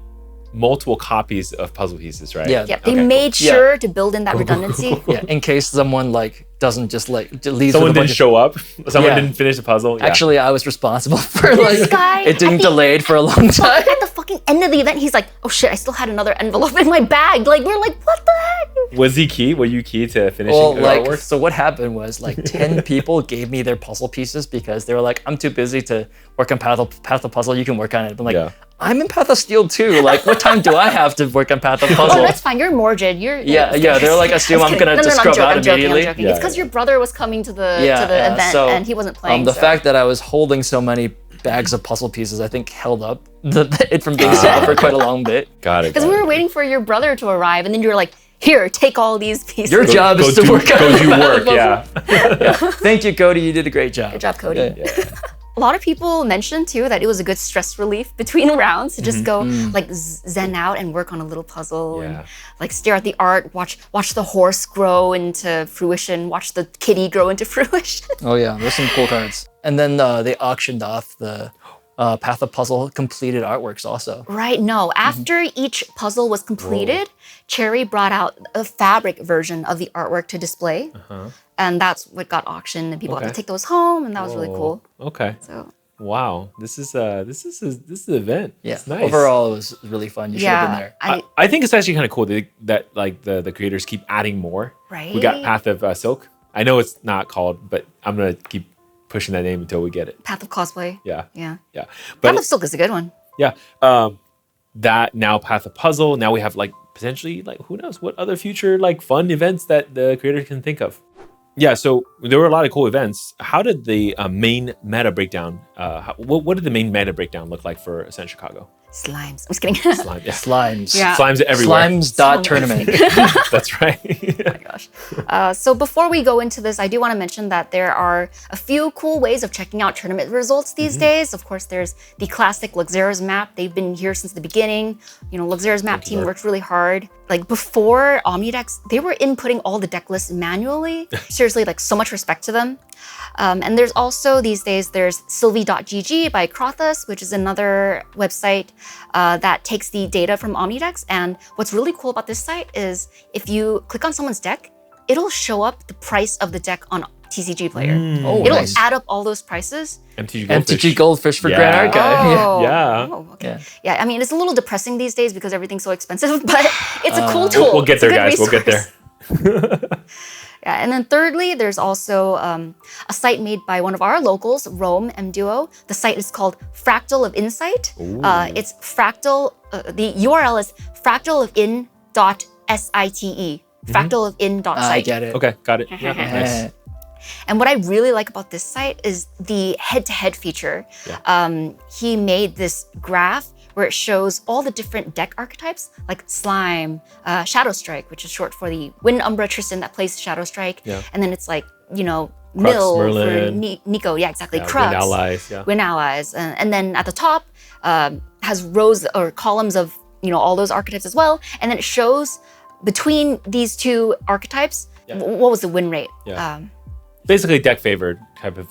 multiple copies of puzzle pieces, right? Yeah. Yeah, they Okay, made cool. sure to build in that redundancy. Yeah, in case someone doesn't just leave. Someone didn't show up. Someone didn't finish the puzzle. Yeah. Actually, I was responsible for This guy it being at the- delayed for a long time. At the fucking end of the event, he's like, "Oh shit, I still had another envelope in my bag." Like we're like, "What the heck?" Was he key? Were you key to finishing Well, the like, artwork? so what happened was 10 people gave me their puzzle pieces because they were like, I'm too busy to work on Path of Puzzle. You can work on it. I'm like, I'm in Path of Steel too. Like, what time do I have to work on Path of Puzzle? Oh, that's fine. You're Morgid. You're They're like, assume I'm gonna just scrub out immediately. I'm joking. It's because your brother was coming to the event so, and he wasn't playing. The fact that I was holding so many bags of puzzle pieces, I think, held up it from being sold for quite a long bit. Got it. Because we were waiting for your brother to arrive, and then you were like, "Here, take all these pieces." Your job is to work on Go do Path of work, Puzzle. yeah. Thank you, Cody. You did a great job. Good job, Cody. Yeah. A lot of people mentioned too that it was a good stress relief between rounds to just go like zen out and work on a little puzzle and like stare at the art, watch the horse grow into fruition, watch the kitty grow into fruition. Oh yeah, there's some cool cards. And then they auctioned off the Path of Puzzle completed artworks also. Right, no. After each puzzle was completed, Cherry brought out a fabric version of the artwork to display. And that's what got auctioned, and people got to take those home, and that was really cool. Okay. So Wow. This is an event. Yeah. It's nice. Overall, it was really fun. You should have been there. I think it's actually kind of cool that like the creators keep adding more. Right. We got Path of Silk. I know it's not called, but I'm gonna keep pushing that name until we get it. Path of Cosplay. Yeah. Yeah. But Path of Silk is a good one. yeah, that now Path of Puzzle. Now we have like potentially like who knows what other future like fun events that the creators can think of. Yeah, so there were a lot of cool events. How did the main meta breakdown? What did the main meta breakdown look like for Ascent Chicago? Slimes. I'm just kidding. Slime, yeah. Slimes. Yeah. Slimes everywhere. Slimes.tournament. That's right. Oh my gosh. So before we go into this, I do want to mention that there are a few cool ways of checking out tournament results these days. Of course, there's the classic Luxera's map. They've been here since the beginning. You know, Luxera's map team worked really hard. Like before Omnidex, they were inputting all the deck lists manually. Seriously, like so much respect to them. And there's also these days, there's sylvie.gg by Crothus, which is another website that takes the data from Omnidex. And what's really cool about this site is if you click on someone's deck, it'll show up the price of the deck on TCG Player. It'll add up all those prices. MTG Goldfish for Grand Archive. Oh, Yeah. oh, okay. Yeah, I mean, it's a little depressing these days because everything's so expensive, but it's a cool tool. We'll get It's a there, good guys. We'll get resource. there. Yeah, and then thirdly, there's also a site made by one of our locals, Rome MDuo. The site is called Fractal of Insight. It's fractal, the URL is fractalofin.site. Fractalofin.site. I get it. Okay, got it. Yeah, nice. And what I really like about this site is the head-to-head feature. He made this graph where it shows all the different deck archetypes, like Slime, Shadow Strike, which is short for the Wind Umbra Tristan that plays Shadow Strike. And then it's like, you know, Mill for Nico. Yeah, exactly. Crux. Win allies. Yeah. Win allies. And then at the top has rows or columns of, you know, all those archetypes as well. And then it shows between these two archetypes, what was the win rate? Basically deck favored type of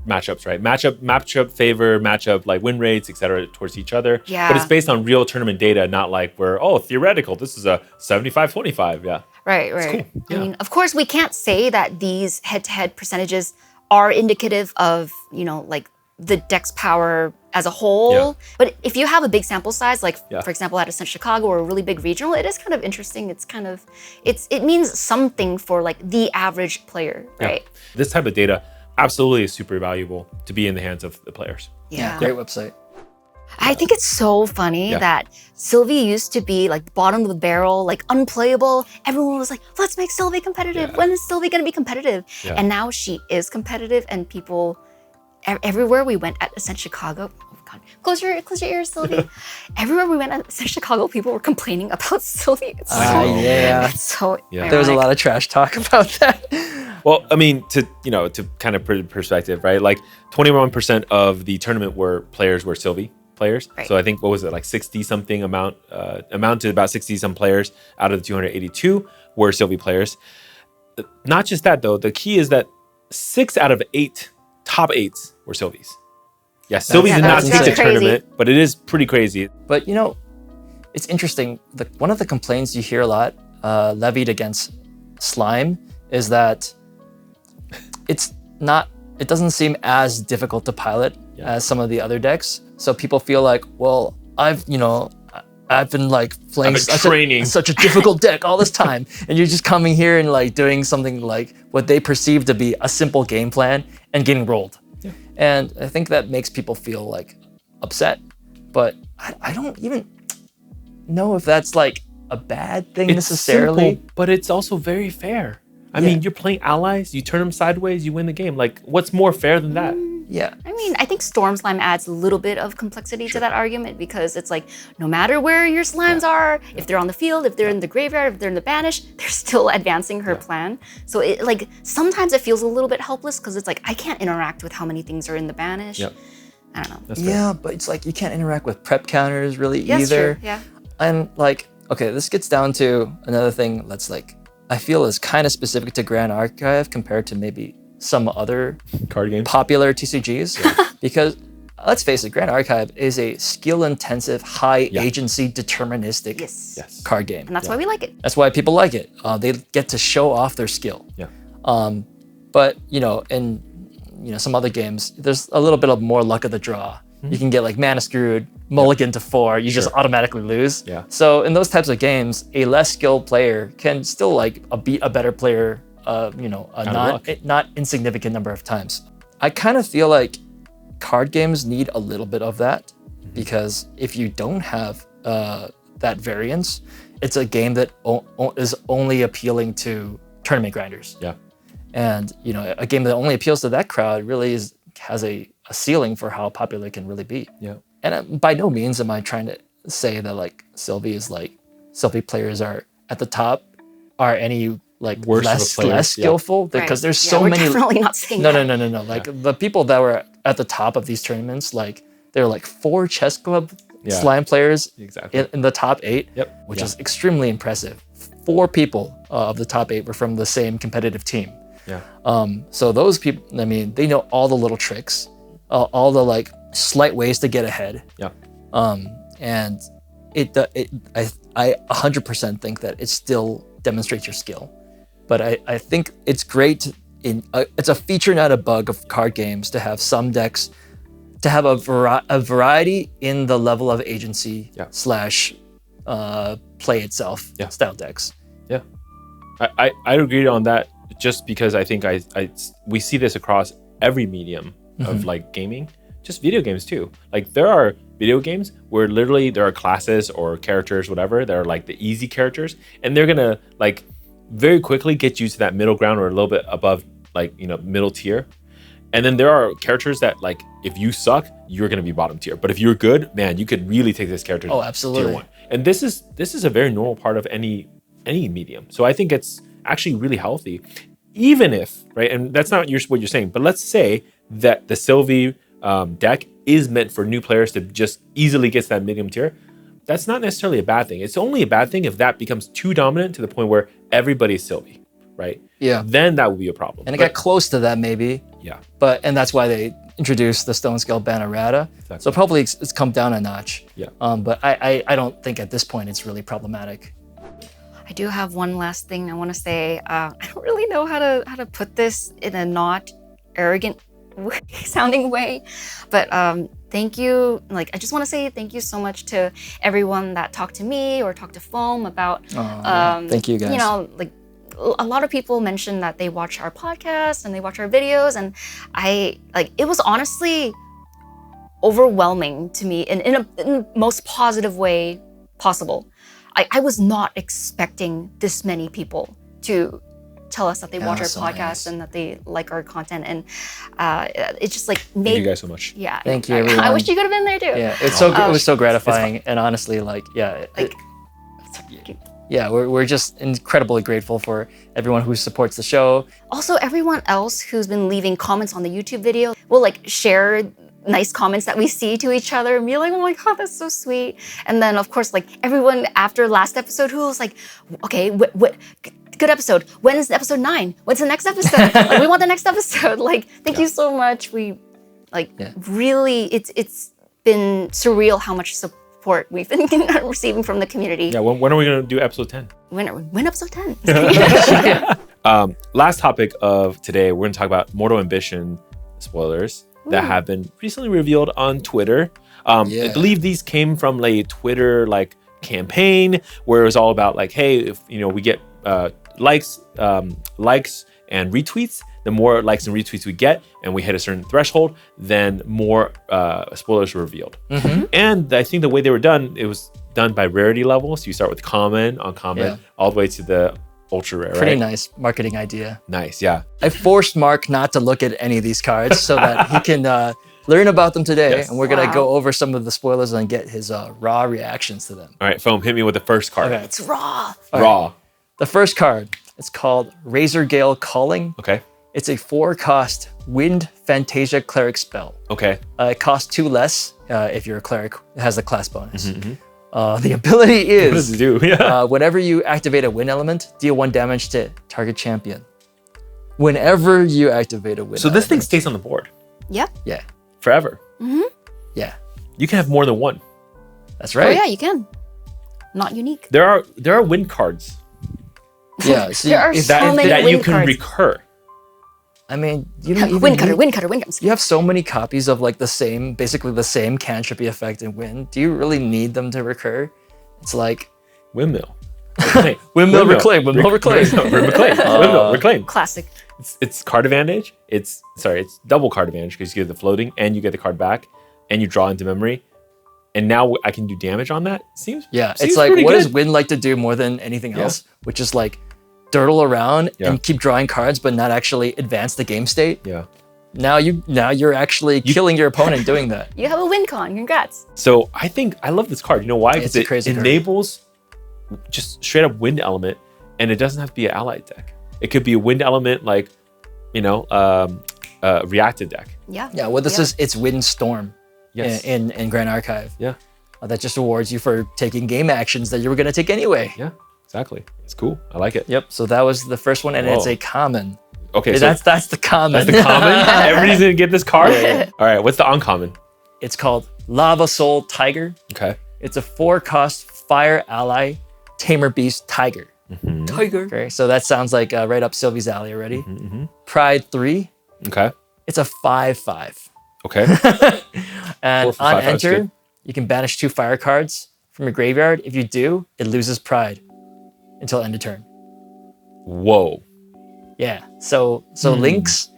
matchups, right? Matchup favor, matchup like win rates, etc. towards each other. Yeah. But it's based on real tournament data, not like we're, theoretical. This is a 75-25. Yeah. Right. Cool. I mean, of course, we can't say that these head-to-head percentages are indicative of, like the deck's power as a whole. Yeah. But if you have a big sample size, like Yeah. for example at Ascent Chicago or a really big regional, it is kind of interesting. It means something for like the average player, right? Yeah. This type of data absolutely is super valuable to be in the hands of the players. Yeah, great website. I think it's so funny that Sylvie used to be like bottom of the barrel, like unplayable. Everyone was like, let's make Sylvie competitive. Yeah. When is Sylvie gonna be competitive? Yeah. And now she is competitive, and people everywhere we went at Ascent Chicago, oh God, close your ears, Sylvie. Everywhere we went at Ascent Chicago, people were complaining about Sylvie. It's it's so ironic. There was a lot of trash talk about that. Well, I mean, to kind of put it in perspective, right? Like 21% of the tournament players were Sylvie players. Right. So I think, what was it, like 60 something amount to about 60 some players out of the 282 were Sylvie players. Not just that though, the key is that 6 out of 8 top 8s were Sylvies. Yeah, Sylvie did not take the tournament, but it is pretty crazy. But it's interesting. One of the complaints you hear a lot levied against Slime is that it doesn't seem as difficult to pilot as some of the other decks. So people feel like, well, I've been like playing such a difficult deck all this time, and you're just coming here and like doing something like what they perceive to be a simple game plan and getting rolled. Yeah. And I think that makes people feel like upset, but I don't even know if that's like a bad thing necessarily. Simple, but it's also very fair. I mean, you're playing allies, you turn them sideways, you win the game. Like, what's more fair than that? Yeah. I mean, I think Storm Slime adds a little bit of complexity to that argument, because it's like, no matter where your slimes are, if they're on the field, if they're in the graveyard, if they're in the banish, they're still advancing her plan. So it like, sometimes it feels a little bit helpless, because it's like, I can't interact with how many things are in the banish. Yep. I don't know. That's fair. Yeah, but it's like, you can't interact with prep counters really either. That's true. Yeah. And like, okay, this gets down to another thing that's like, I feel is kind of specific to Grand Archive compared to maybe some other card games, popular TCGs. Because let's face it, Grand Archive is a skill-intensive, high-agency, deterministic card game. And that's why we like it. That's why people like it. They get to show off their skill. Yeah. But in some other games, there's a little bit of more luck of the draw. You can get like mana screwed, mulligan to 4, you just automatically lose. Yeah. So in those types of games, a less skilled player can still like beat a better player, a not insignificant number of times. I kind of feel like card games need a little bit of that, because if you don't have that variance, it's a game that is only appealing to tournament grinders. Yeah. And a game that only appeals to that crowd really has a ceiling for how popular it can really be. Yeah. And by no means am I trying to say that like Sylvie players are at the top are any like less skillful, because there's so many. Definitely not saying no. that. Like the people that were at the top of these tournaments, like there were like 4 chess club slime players in the top 8, which is extremely impressive. 4 people of the top 8 were from the same competitive team. Yeah. So those people, I mean, they know all the little tricks, all the like slight ways to get ahead. Yeah. And I 100% think that it still demonstrates your skill. But I think it's great it's a feature, not a bug of card games, to have some decks, to have a variety in the level of agency / play itself style decks. Yeah. I agree on that, just because I think we see this across every medium of like gaming, just video games too. Like there are video games where literally there are classes or characters, whatever, that are like the easy characters, and they're gonna like very quickly get you to that middle ground or a little bit above, like, middle tier. And then there are characters that, like, if you suck, you're gonna be bottom tier. But if you're good, man, you could really take this character to tier 1. And this is a very normal part of any medium. So I think it's actually really healthy, even if, right, and that's not what you're saying, but let's say that the Sylvie deck is meant for new players to just easily get to that medium tier. That's not necessarily a bad thing. It's only a bad thing if that becomes too dominant to the point where everybody's Sylvie, right? Yeah. Then that would be a problem. And it got close to that maybe. Yeah. And that's why they introduced the Stonescale ban errata. Exactly. So probably it's come down a notch. Yeah. But I don't think at this point it's really problematic. I do have one last thing I want to say. I don't really know how to put this in a not arrogant sounding way, but thank you. Like, I just want to say thank you so much to everyone that talked to me or talked to Fome about. Thank you guys. You know, like a lot of people mentioned that they watch our podcast and they watch our videos, and it was honestly overwhelming to me in the most positive way possible. I was not expecting this many people to tell us that they watch our podcast and that they like our content, and it just like made. Thank you guys so much. Yeah. Thank you, everyone. I wish you could have been there too. Yeah, it was so gratifying, and honestly, like, we're just incredibly grateful for everyone who supports the show. Also, everyone else who's been leaving comments on the YouTube video will like share nice comments that we see to each other and be like, oh my God, that's so sweet. And then of course, like everyone after last episode who was like, okay, good episode. When is episode 9? When's the next episode? Like, we want the next episode. Like, thank you so much. We really, it's been surreal how much support we've been receiving from the community. Yeah, when are we gonna do episode 10? When episode 10? Last topic of today, we're gonna talk about Mortal Ambition spoilers that have been recently revealed on Twitter. I believe these came from a Twitter like campaign where it was all about like, hey, if we get likes and retweets, the more likes and retweets we get, and we hit a certain threshold, then more spoilers were revealed. And I think the way they were done, it was done by rarity level. So you start with common, uncommon, all the way to the ultra rare. Pretty nice marketing idea. Nice, yeah. I forced Mark not to look at any of these cards so that he can learn about them today. Yes. And we're gonna go over some of the spoilers and get his raw reactions to them. All right, Fome, hit me with the first card. Okay. It's raw. Raw. The first card, it's called Razor Gale Calling. Okay. It's a 4-cost Wind Fantasia Cleric spell. Okay. It costs 2 less if you're a cleric. It has the class bonus. The ability is, what does it do? whenever you activate a wind element, deal 1 damage to target champion. Whenever you activate a wind So element. this thing stays on the board Yep. Yeah. forever. Yeah. You can have more than one. That's Oh right. yeah, you can. Not unique. There are wind cards Yeah. So There are if so many that wind you can cards. recur. I mean, you don't even Wind cutter, need- wind cutter, wind cutter. You have so many copies of like basically the same cantripy effect in wind. Do you really need them to recur? It's like Windmill. windmill reclaim, windmill reclaim. Windmill reclaim. Classic. It's card advantage. It's double card advantage because you get the floating and you get the card back and you draw into memory. And now I can do damage on that. Seems It's like, pretty what good. does wind like to do more than anything else? Which is like dirtle around and keep drawing cards, but not actually advance the game state. Yeah. Now you're actually killing your opponent doing that. You have a win con. Congrats. So I love this card. You know why? It's Because a it crazy card. enables just straight up wind element, and it doesn't have to be an allied deck. It could be a wind element like, reactive deck. Yeah. Yeah. Well, this is it's Wind Storm. Yes. In Grand Archive. Yeah. That just rewards you for taking game actions that you were going to take anyway. Yeah. Exactly. It's cool. I like it. Yep. So that was the first one, and it's Whoa. a common. Okay. So That's the common. that's the common. Everybody's gonna get this card. All right. What's the uncommon? It's called Lava Soul Tiger. Okay. It's a 4-cost fire ally, Tamer Beast Tiger. Tiger. Okay, so that sounds like right up Sylvie's alley already. Pride 3. Okay. It's a 5/5. Okay. And 4 for on 5, that's enter, good. you can banish 2 fire cards from your graveyard. If you do, it loses Pride until end of turn. Whoa. Yeah. So Lynx,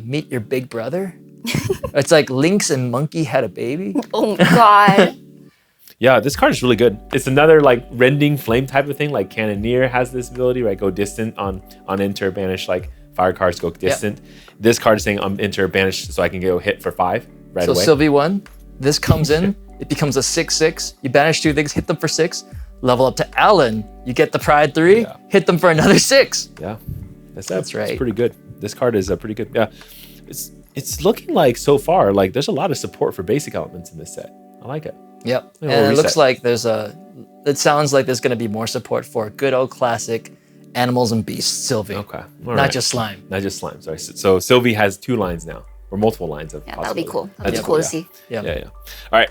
meet your big brother. It's like Lynx and Monkey had a baby. Oh my God. Yeah, this card is really good. It's another like rending flame type of thing. Like Cannoneer has this ability, right? Go distant on enter, banish like fire cards, go distant. This card is saying enter, banish, so I can go hit for 5 right So away. Sylvie 1, this comes in, it becomes a 6/6. You banish 2 things, hit them for 6. Level up to Alan, you get the Pride 3, hit them for another 6. Yeah, that's right. It's pretty good. This card is pretty good. Yeah, it's looking like so far like there's a lot of support for basic elements in this set. I like it. Yep. Yeah, And we'll it looks reset. like it sounds like there's going to be more support for good old classic animals and beasts, Sylvie. Okay, all Not right. just slime. Not just slime. Sorry. So Sylvie has 2 lines now, or multiple lines of. Yeah, that'll be possibility. cool. That'll be That's cool to yeah. see. Yep. Yeah. All right,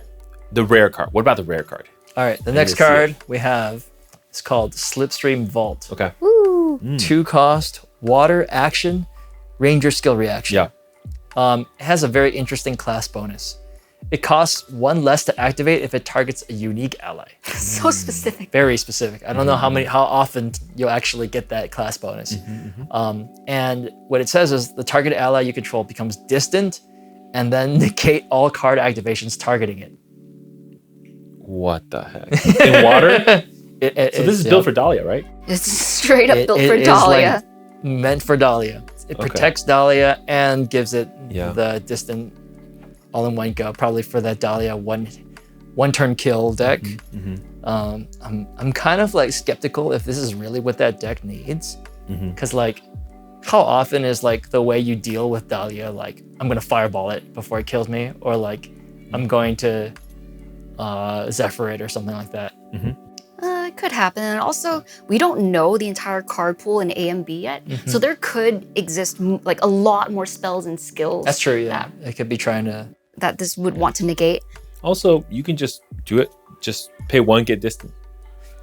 the rare card. What about the rare card? All right. The next to see card we have is called Slipstream Vault. Okay. Woo. 2-cost water action, ranger skill reaction. Yeah. it has a very interesting class bonus. It costs 1 less to activate if it targets a unique ally. So specific. Very specific. I don't know how often you'll actually get that class bonus. And what it says is the targeted ally you control becomes distant, and then negate all card activations targeting it. What the heck? In water? So this is built for Dahlia, right? It's straight up built for is, Dahlia. like, meant for Dahlia. It protects Dahlia and gives it the distant all-in-one go, probably for that Dahlia one turn kill deck. I'm kind of like skeptical if this is really what that deck needs, because like, how often is like the way you deal with Dahlia like, I'm gonna fireball it before it kills me, or like I'm going to Zephyr it or something like that. It could happen. And also, we don't know the entire card pool in A and B yet. So there could exist like a lot more spells and skills. That's true, yeah. It could be trying to... that this would want to negate. Also, you can just do it. Just pay 1, get distant.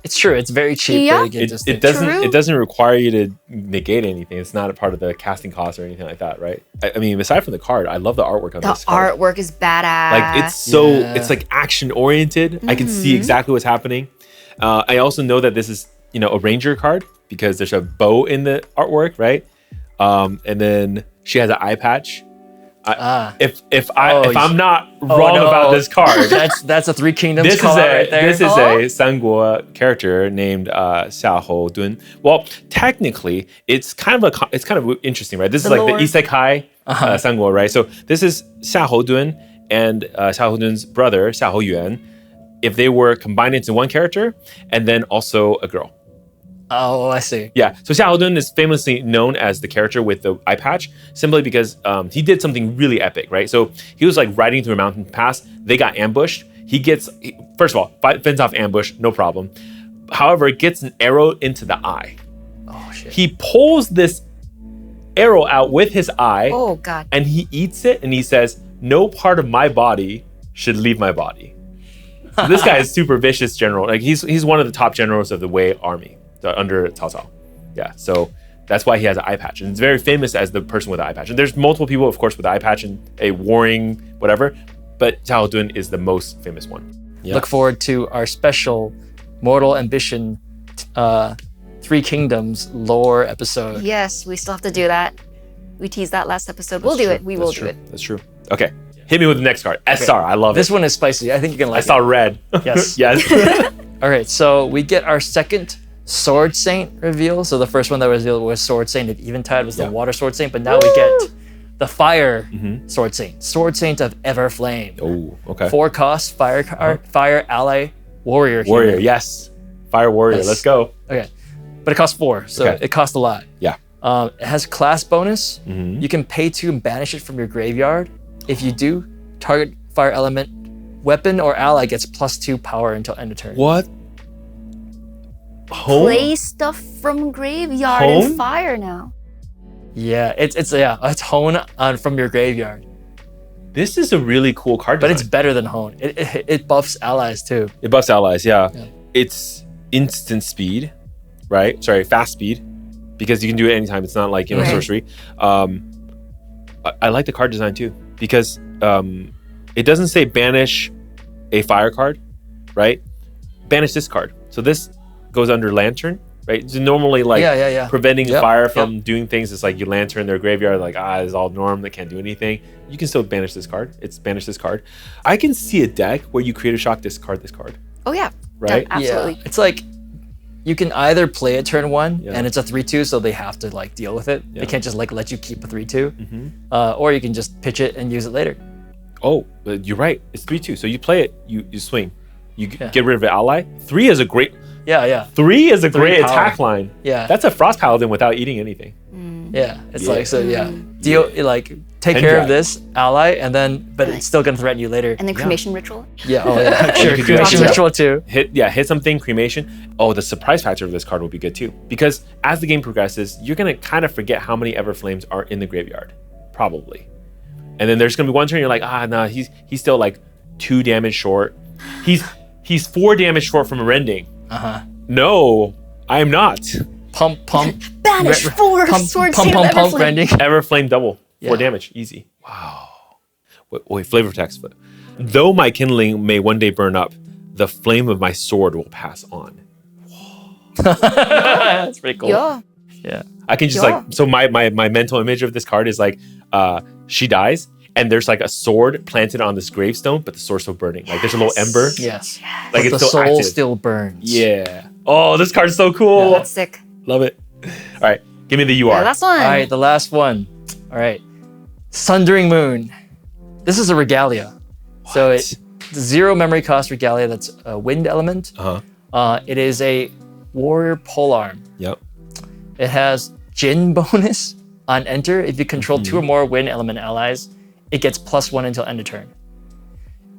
It's true. It's very cheap. Yeah. To get distant. It doesn't require you to negate anything. It's not a part of the casting cost or anything like that, right? I mean, aside from the card, I love the artwork on this card. The artwork is badass. Like it's so it's like action oriented. I can see exactly what's happening. I also know that this is, you know, a ranger card because there's a bow in the artwork, right? And then she has an eye patch. If I'm not wrong about this card, that's a Three Kingdoms call right there. This is a Sanguo character named Xiahou Dun. Well, technically, it's kind of interesting, right? This is like the isekai Sanguo, right? So this is Xiahou Dun and Xiahou Dun's brother Xiahou Yuan, if they were combined into one character, and then also a girl. Oh, I see. Yeah, so Xiahou Dun is famously known as the character with the eye patch, simply because he did something really epic, right? So he was like riding through a mountain pass. They got ambushed. First of all, fends off ambush, no problem. However, it gets an arrow into the eye. Oh, shit. He pulls this arrow out with his eye. Oh, God. And he eats it, and he says, "No part of my body should leave my body." So this guy is super vicious general. Like he's one of the top generals of the Wei army. Under Cao Cao. Yeah, so that's why he has an eye patch. And it's very famous as the person with the eye patch. And there's multiple people, of course, with the eye patch and a warring whatever, but Xiahou Dun is the most famous one. Yeah. Look forward to our special Mortal Ambition Three Kingdoms lore episode. Yes, we still have to do that. We teased that last episode. We'll do it. We will do it. That's true. Okay, hit me with the next card. SR, I love it. This one is spicy. I think you can like it. I saw red. Yes. Yes. All right, so we get our second Sword Saint reveal. So the first one that was revealed was Sword Saint of Eventide, was the Water Sword Saint, but now we get the Fire Sword Saint, Sword Saint of Everflame. Oh, okay. 4 costs, Fire Ally Warrior. Warrior, yes. Fire Warrior, let's go. Okay, but it costs 4, so it costs a lot. Yeah. It has class bonus. You can pay 2 and banish it from your graveyard. If you do, target fire element weapon or ally gets +2 power until end of turn. What? Home? Play stuff from graveyard and fire now. Yeah, it's hone from your graveyard. This is a really cool card But design. it's better than hone. It buffs allies too. It buffs allies, yeah. It's instant speed, right? Sorry, fast speed, because you can do it anytime. It's not like, sorcery. I like the card design too, because it doesn't say banish a fire card, right? Banish this card. So this goes under Lantern, right? So normally preventing fire from doing things, it's like you Lantern their graveyard, like, it's all norm, they can't do anything. You can still banish this card. It's banish this card. I can see a deck where you create a shock, discard this card. Oh yeah. Right? Absolutely. Yeah. It's like you can either play it turn 1 and it's a 3/2, so they have to like deal with it. They can't just like let you keep a 3/2. Or you can just pitch it and use it later. Oh, but you're right. It's 3/2. So you play it, you swing. You get rid of an ally. 3 is a great 3 is a great power. attack line. Yeah. That's a Frost Paladin without eating anything. Yeah. It's like, so deal, like take care of this ally and then, but it's still gonna threaten you later. And then cremation ritual. Yeah, oh yeah, sure. You could do Cremation that. ritual too. Hit something, cremation. Oh, the surprise factor of this card will be good too. Because as the game progresses, you're gonna kind of forget how many Everflames are in the graveyard. Probably. And then there's gonna be one turn you're like, nah, he's still like 2 damage short. He's 4 damage short from a rending. No, I am not. Pump. Banish 4 Sword Saint of pump, Everflame. rending. Everflame double. 4 damage, easy. Wow. Wait, flavor text. Though my kindling may one day burn up, the flame of my sword will pass on. That's pretty cool. Yeah. I can just so my mental image of this card is like she dies and there's like a sword planted on this gravestone, but the sword's still burning. Like there's a little ember. Yes. Like but it's the still soul active. still burns. Yeah. Oh, this card's so cool. That's sick. Love it. All right, give me the UR. Yeah, last one. All right, the last one. All right. Sundering Moon. This is a regalia. So it's 0 memory cost regalia that's a wind element. It is a warrior polearm. Yep. It has Jin bonus on enter. If you control 2 or more wind element allies, it gets +1 until end of turn.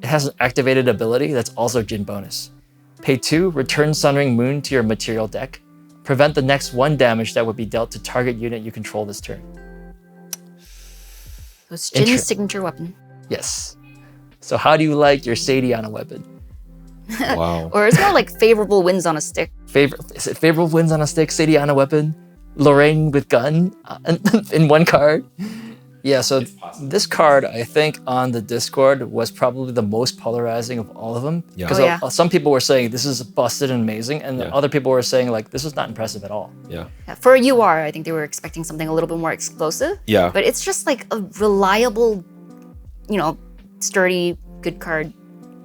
It has an activated ability that's also Jin bonus. Pay 2, return Sundering Moon to your material deck. Prevent the next 1 damage that would be dealt to target unit you control this turn. So it's Jin's signature weapon. Yes. So how do you like your Sadiana weapon? Wow. Or it's more like favorable winds on a stick. Is it favorable winds on a stick, Sadiana weapon? Lorraine with gun in 1 card? Yeah, so this card, I think, on the Discord was probably the most polarizing of all of them. Because some people were saying this is busted and amazing, and other people were saying, like, this is not impressive at all. Yeah. For a UR, I think they were expecting something a little bit more explosive. Yeah. But it's just like a reliable, sturdy, good card.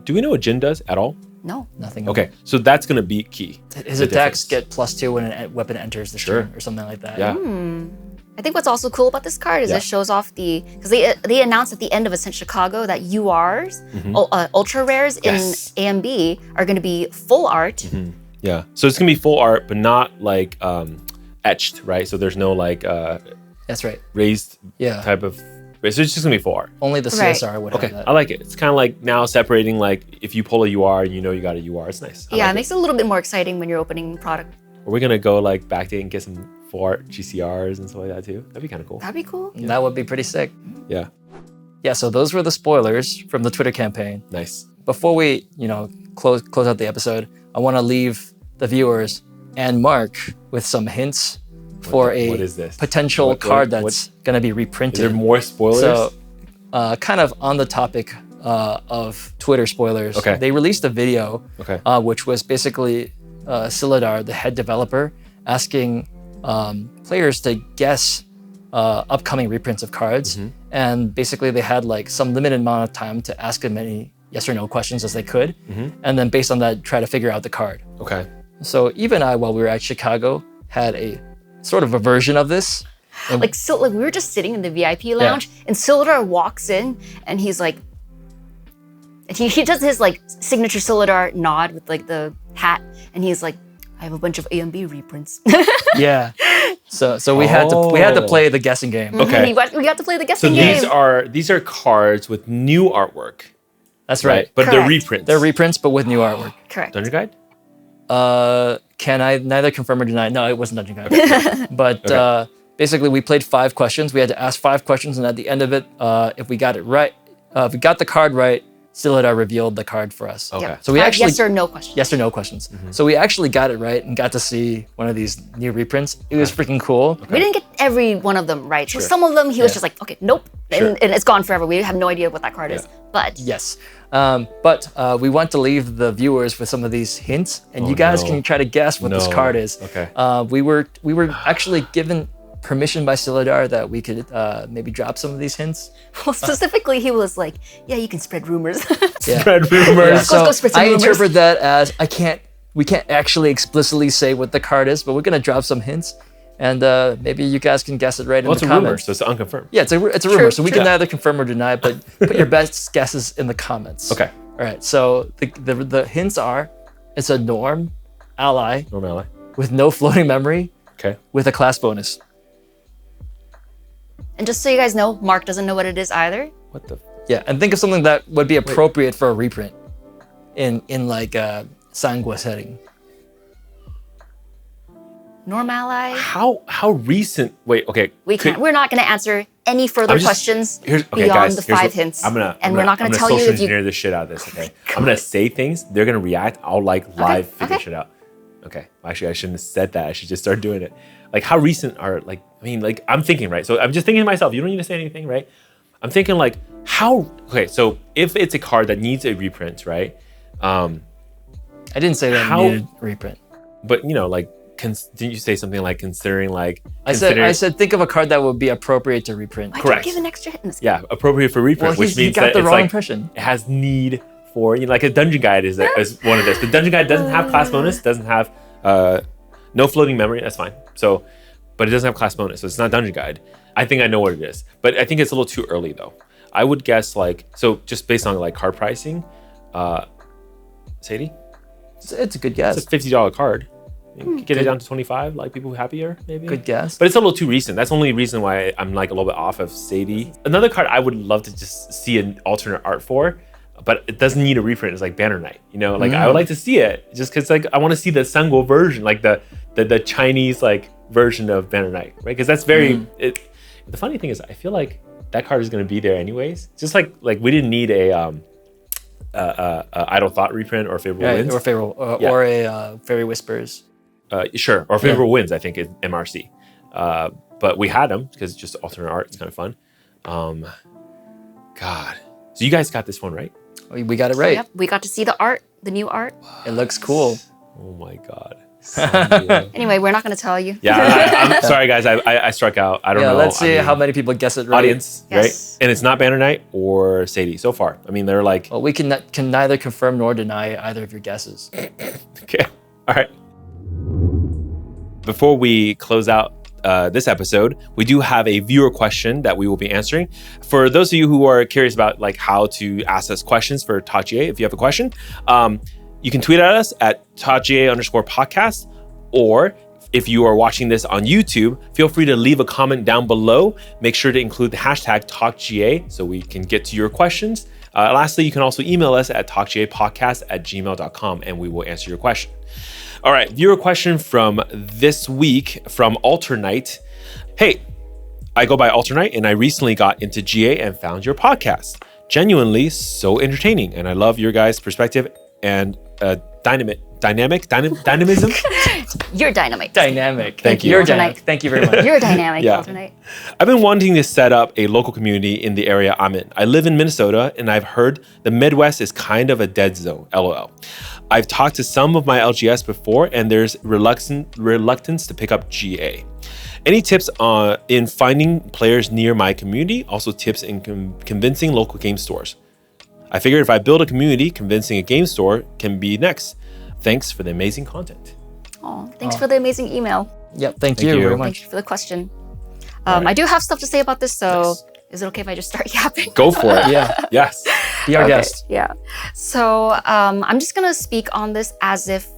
Do we know what Jin does at all? No. Nothing. Okay, so that's gonna be key. His attacks get +2 when a weapon enters the turn or something like that. Yeah. I think what's also cool about this card is it shows off because they announced at the end of Ascent Chicago that URs, ultra rares in A and B are going to be full art. Yeah, so it's gonna be full art, but not like etched, right? So there's no like that's right. raised type of. So it's just gonna be full art. Only the CSR would have that. I like it. It's kind of like now separating like if you pull a UR, you know you got a UR. It's nice. It makes it a little bit more exciting when you're opening product. Are we gonna go like backdate and get some full art GCRs and stuff like that too? That'd be kind of cool. That'd be cool. Yeah. That would be pretty sick. Yeah. Yeah. So those were the spoilers from the Twitter campaign. Nice. Before we, close out the episode, I want to leave the viewers and Mark with some hints for a potential card that's going to be reprinted. Is there more spoilers? So, kind of on the topic of Twitter spoilers, they released a video, which was basically Silidar, the head developer, asking players to guess upcoming reprints of cards. And basically they had like some limited amount of time to ask as many yes or no questions as they could. And then based on that, try to figure out the card. Okay. So Eva and I, while we were at Chicago, had a sort of a version of this. Like we were just sitting in the VIP lounge and Silidar walks in and he's like, he does his like signature Silidar nod with like the hat and he's like, I have a bunch of A and B reprints. Yeah. So we had to play the guessing game. Okay. We got to play the guessing game. So these are cards with new artwork. That's right. But they're reprints. They're reprints, but with new artwork. Correct. Dungeon Guide? Can I neither confirm or deny? No, it wasn't Dungeon Guide. But basically, we played 5 questions. We had to ask 5 questions, and at the end of it, if we got it right, if we got the card right, Silidar revealed the card for us. Okay. So we actually yes or no questions. Yes or no questions. So we actually got it right and got to see one of these new reprints. It was freaking cool. We didn't get every one of them right. So some of them he was just like, okay, nope, and it's gone forever. We have no idea what that card is. But yes, but we want to leave the viewers with some of these hints, and you guys can try to guess what this card is. Okay. We were actually given permission by Silidar that we could maybe drop some of these hints. Well, specifically, he was like, "Yeah, you can spread rumors." Spread rumors. Yeah, so go spread some rumors. Interpret that as we can't actually explicitly say what the card is, but we're gonna drop some hints, and maybe you guys can guess it right in the comments. Rumor, so it's unconfirmed. Yeah, it's a rumor, so we can neither confirm or deny, but put your best guesses in the comments. Okay. All right. So the hints are, it's a norm ally with no floating memory. Okay. With a class bonus. And just so you guys know, Mark doesn't know what it is either. What the? Yeah, and think of something that would be appropriate for a reprint in like a Sangwa setting. Norm ally. How recent? Wait, okay. We're not going to answer any further questions beyond the 5 hints. We're not going to tell you if you engineer this shit out of this. Okay. I'm gonna say things. They're gonna react. I'll live figure shit out. Okay. Actually, I shouldn't have said that. I should just start doing it. Like, how recent are, like, I mean, like, I'm thinking, right? So I'm just thinking to myself, you don't need to say anything, right? I'm thinking, like, okay, so if it's a card that needs a reprint, right? I didn't say that it needed reprint. But, you know, like, didn't you say something like considering, like... I said think of a card that would be appropriate to reprint. Correct. Give an extra hit in this game. Yeah, appropriate for reprint, which means that it's like, impression. it has need for, you know, like a dungeon guide is one of this. The dungeon guide doesn't have class bonus, doesn't have no floating memory, that's fine. So, but it doesn't have class bonus, so it's not dungeon guide. I think I know what it is, but I think it's a little too early though. I would guess like, so just based on like card pricing, Sadie? It's a good guess. It's a $50 card. Get it down to 25, like people happier, maybe. Good guess. But it's a little too recent. That's the only reason why I'm like a little bit off of Sadie. Another card I would love to just see an alternate art for, but it doesn't need a reprint. It's like Banner Knight. You know, like I would like to see it just because like I want to see the Sanguo version, like the Chinese like version of Banner Knight, right? Because that's very. The funny thing is, I feel like that card is going to be there anyways. Just like we didn't need a Idle Thought reprint or Favorable Winds. Or Favorable, or a Fairy Whispers. Sure, or Favorable Winds, I think, is MRC. But we had them because it's just alternate art. It's kind of fun. God. So you guys got this one right? We got it right. Yep, we got to see the art, the new art. It looks cool. Oh my God. Anyway, we're not going to tell you. Yeah, I'm sorry, guys. I struck out. I don't know. Let's see how many people guess it right. Audience, Yes. right? And it's not Banner Knight or Sadie so far. I mean, they're like... Well, we can neither confirm nor deny either of your guesses. Okay. All right. Before we close out this episode, we do have a viewer question that we will be answering. For those of you who are curious about like how to ask us questions for TalkGA, if you have a question, you can tweet at us at TalkGA_podcast, or if you are watching this on YouTube, feel free to leave a comment down below. Make sure to include the hashtag TalkGA so we can get to your questions. Lastly, you can also email us at talkgapodcast@gmail.com and we will answer your question. All right, viewer question from this week from Alternite. Hey, I go by Alternite and I recently got into GA and found your podcast. Genuinely so entertaining, and I love your guys' perspective and dynamism. You're dynamite. Dynamic. Thank you. You're Alternate. dynamic. Thank you very much. You're dynamic, Yeah. Alternate. I've been wanting to set up a local community in the area I'm in. I live in Minnesota, and I've heard the Midwest is kind of a dead zone, LOL. I've talked to some of my LGS before, and there's reluctance to pick up GA. Any tips in finding players near my community? Also tips in convincing local game stores. I figured if I build a community, convincing a game store can be next. Thanks for the amazing content. Oh, thanks for the amazing email. Yep. Thank you you. very Thank much. you for the question. Right. I do have stuff to say about this, so Nice. is it okay if I just start yapping? Go for it. Yeah. Yes. Be our Okay, guest. Yeah. So I'm just gonna speak on this as if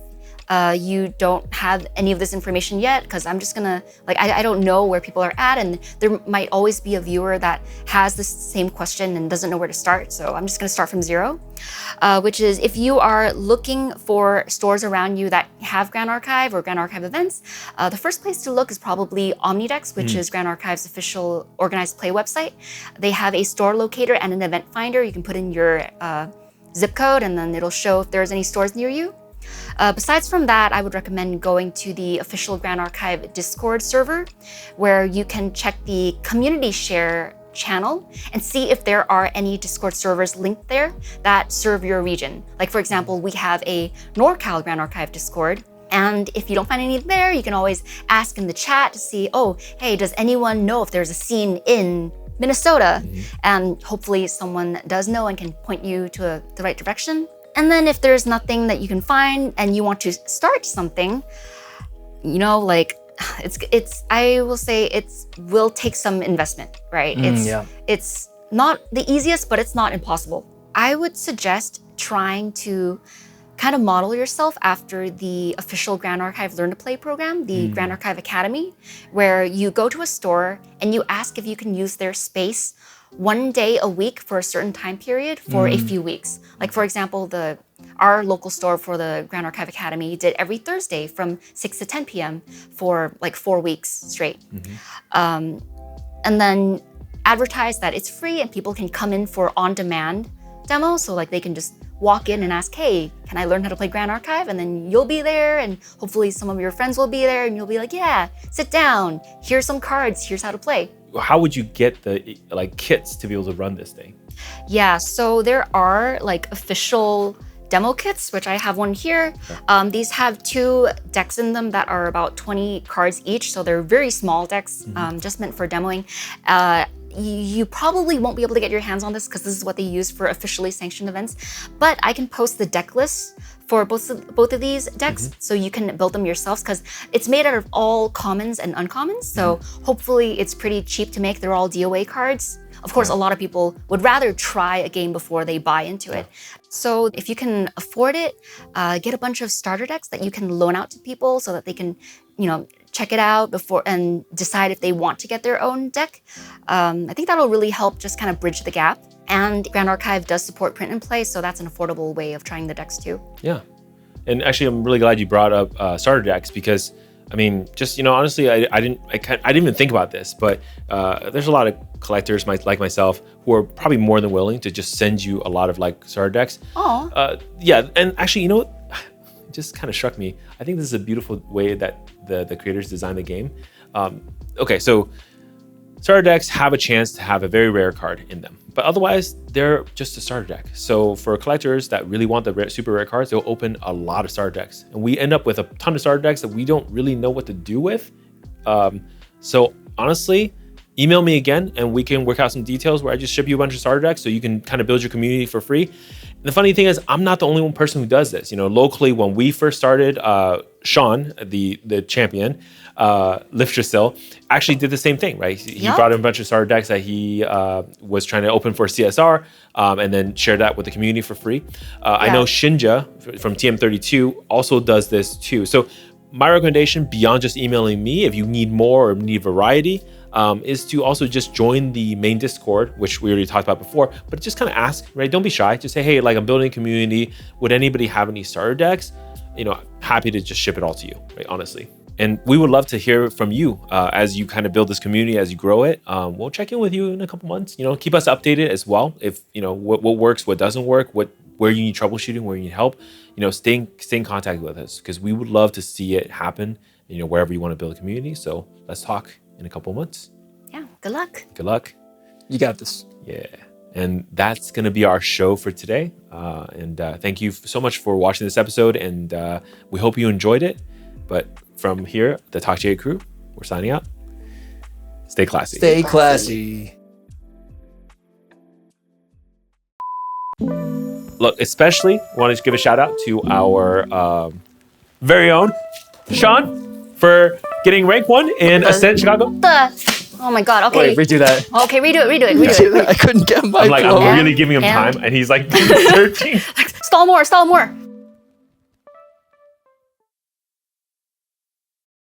you don't have any of this information yet, because I'm just gonna I don't know where people are at, and there might always be a viewer that has the same question and doesn't know where to start. So I'm just gonna start from zero, which is if you are looking for stores around you that have Grand Archive or Grand Archive events, the first place to look is probably Omnidex, which is Grand Archive's official organized play website. They have a store locator and an event finder. You can put in your zip code, and then it'll show if there's any stores near you. Besides from that, I would recommend going to the official Grand Archive Discord server, where you can check the community share channel and see if there are any Discord servers linked there that serve your region. Like for example, we have a NorCal Grand Archive Discord, and if you don't find any there, you can always ask in the chat to see, oh, hey, does anyone know if there's a scene in Minnesota? And hopefully someone does know and can point you to the right direction. And then if there's nothing that you can find and you want to start something, you know, like I will say it will take some investment, right? It's not the easiest, but it's not impossible. I would suggest trying to kind of model yourself after the official Grand Archive Learn to Play program, the Grand Archive Academy, where you go to a store and you ask if you can use their space one day a week for a certain time period for a few weeks. Like for example, our local store for the Grand Archive Academy did every Thursday from 6 to 10 p.m. for like 4 weeks straight. And then advertise that it's free and people can come in for on-demand demos. So like they can just walk in and ask, hey, can I learn how to play Grand Archive? And then you'll be there, and hopefully some of your friends will be there, and you'll be like, yeah, sit down. Here's some cards. Here's how to play. How would you get the kits to be able to run this thing? Yeah, so there are like official demo kits, which I have one here. These have 2 decks in them that are about 20 cards each. So they're very small decks, just meant for demoing. You probably won't be able to get your hands on this because this is what they use for officially sanctioned events. But I can post the deck lists for both of these decks, so you can build them yourselves because it's made out of all commons and uncommons. So hopefully it's pretty cheap to make. They're all DOA cards. Of course, a lot of people would rather try a game before they buy into it. So if you can afford it, get a bunch of starter decks that you can loan out to people so that they can, check it out before and decide if they want to get their own deck. I think that'll really help just kind of bridge the gap. And Grand Archive does support print and play, so that's an affordable way of trying the decks too. Yeah, and actually, I'm really glad you brought up starter decks because, I mean, just honestly, I didn't even think about this, but there's a lot of collectors like myself who are probably more than willing to just send you a lot of starter decks. Oh. Yeah, and actually, you know what? It just kind of struck me. I think this is a beautiful way that the creators designed the game. Okay, so starter decks have a chance to have a very rare card in them, but otherwise they're just a starter deck. So for collectors that really want the super rare cards, they'll open a lot of starter decks, and we end up with a ton of starter decks that we don't really know what to do with. So honestly, email me again and we can work out some details where I just ship you a bunch of starter decks so you can kind of build your community for free. And the funny thing is, I'm not the only one person who does this. Locally, when we first started, Sean, the champion, Lifterstill, actually did the same thing, right? He brought in a bunch of starter decks that he was trying to open for CSR and then shared that with the community for free. I know Shinja from TM32 also does this too. So my recommendation, beyond just emailing me, if you need more or need variety, is to also just join the main Discord, which we already talked about before, but just kind of ask, right? Don't be shy. Just say, hey, I'm building a community. Would anybody have any starter decks? Happy to just ship it all to you, right? Honestly. And we would love to hear from you as you kind of build this community, as you grow it. We'll check in with you in a couple months. Keep us updated as well. If, what works, what doesn't work, where you need troubleshooting, where you need help, stay in contact with us because we would love to see it happen, wherever you want to build a community. So let's talk in a couple months. Yeah, good luck. Good luck. You got this. Yeah. And that's going to be our show for today. And thank you so much for watching this episode. And we hope you enjoyed it. But from here, the TalkGA crew, we're signing out. Stay classy. Stay classy. Look, especially want to give a shout out to our very own Sean for getting rank 1 in Ascent Chicago. Oh my God, okay. Wait, redo that. Okay, redo it. I couldn't get my I'm really giving him time and he's searching. Stall more.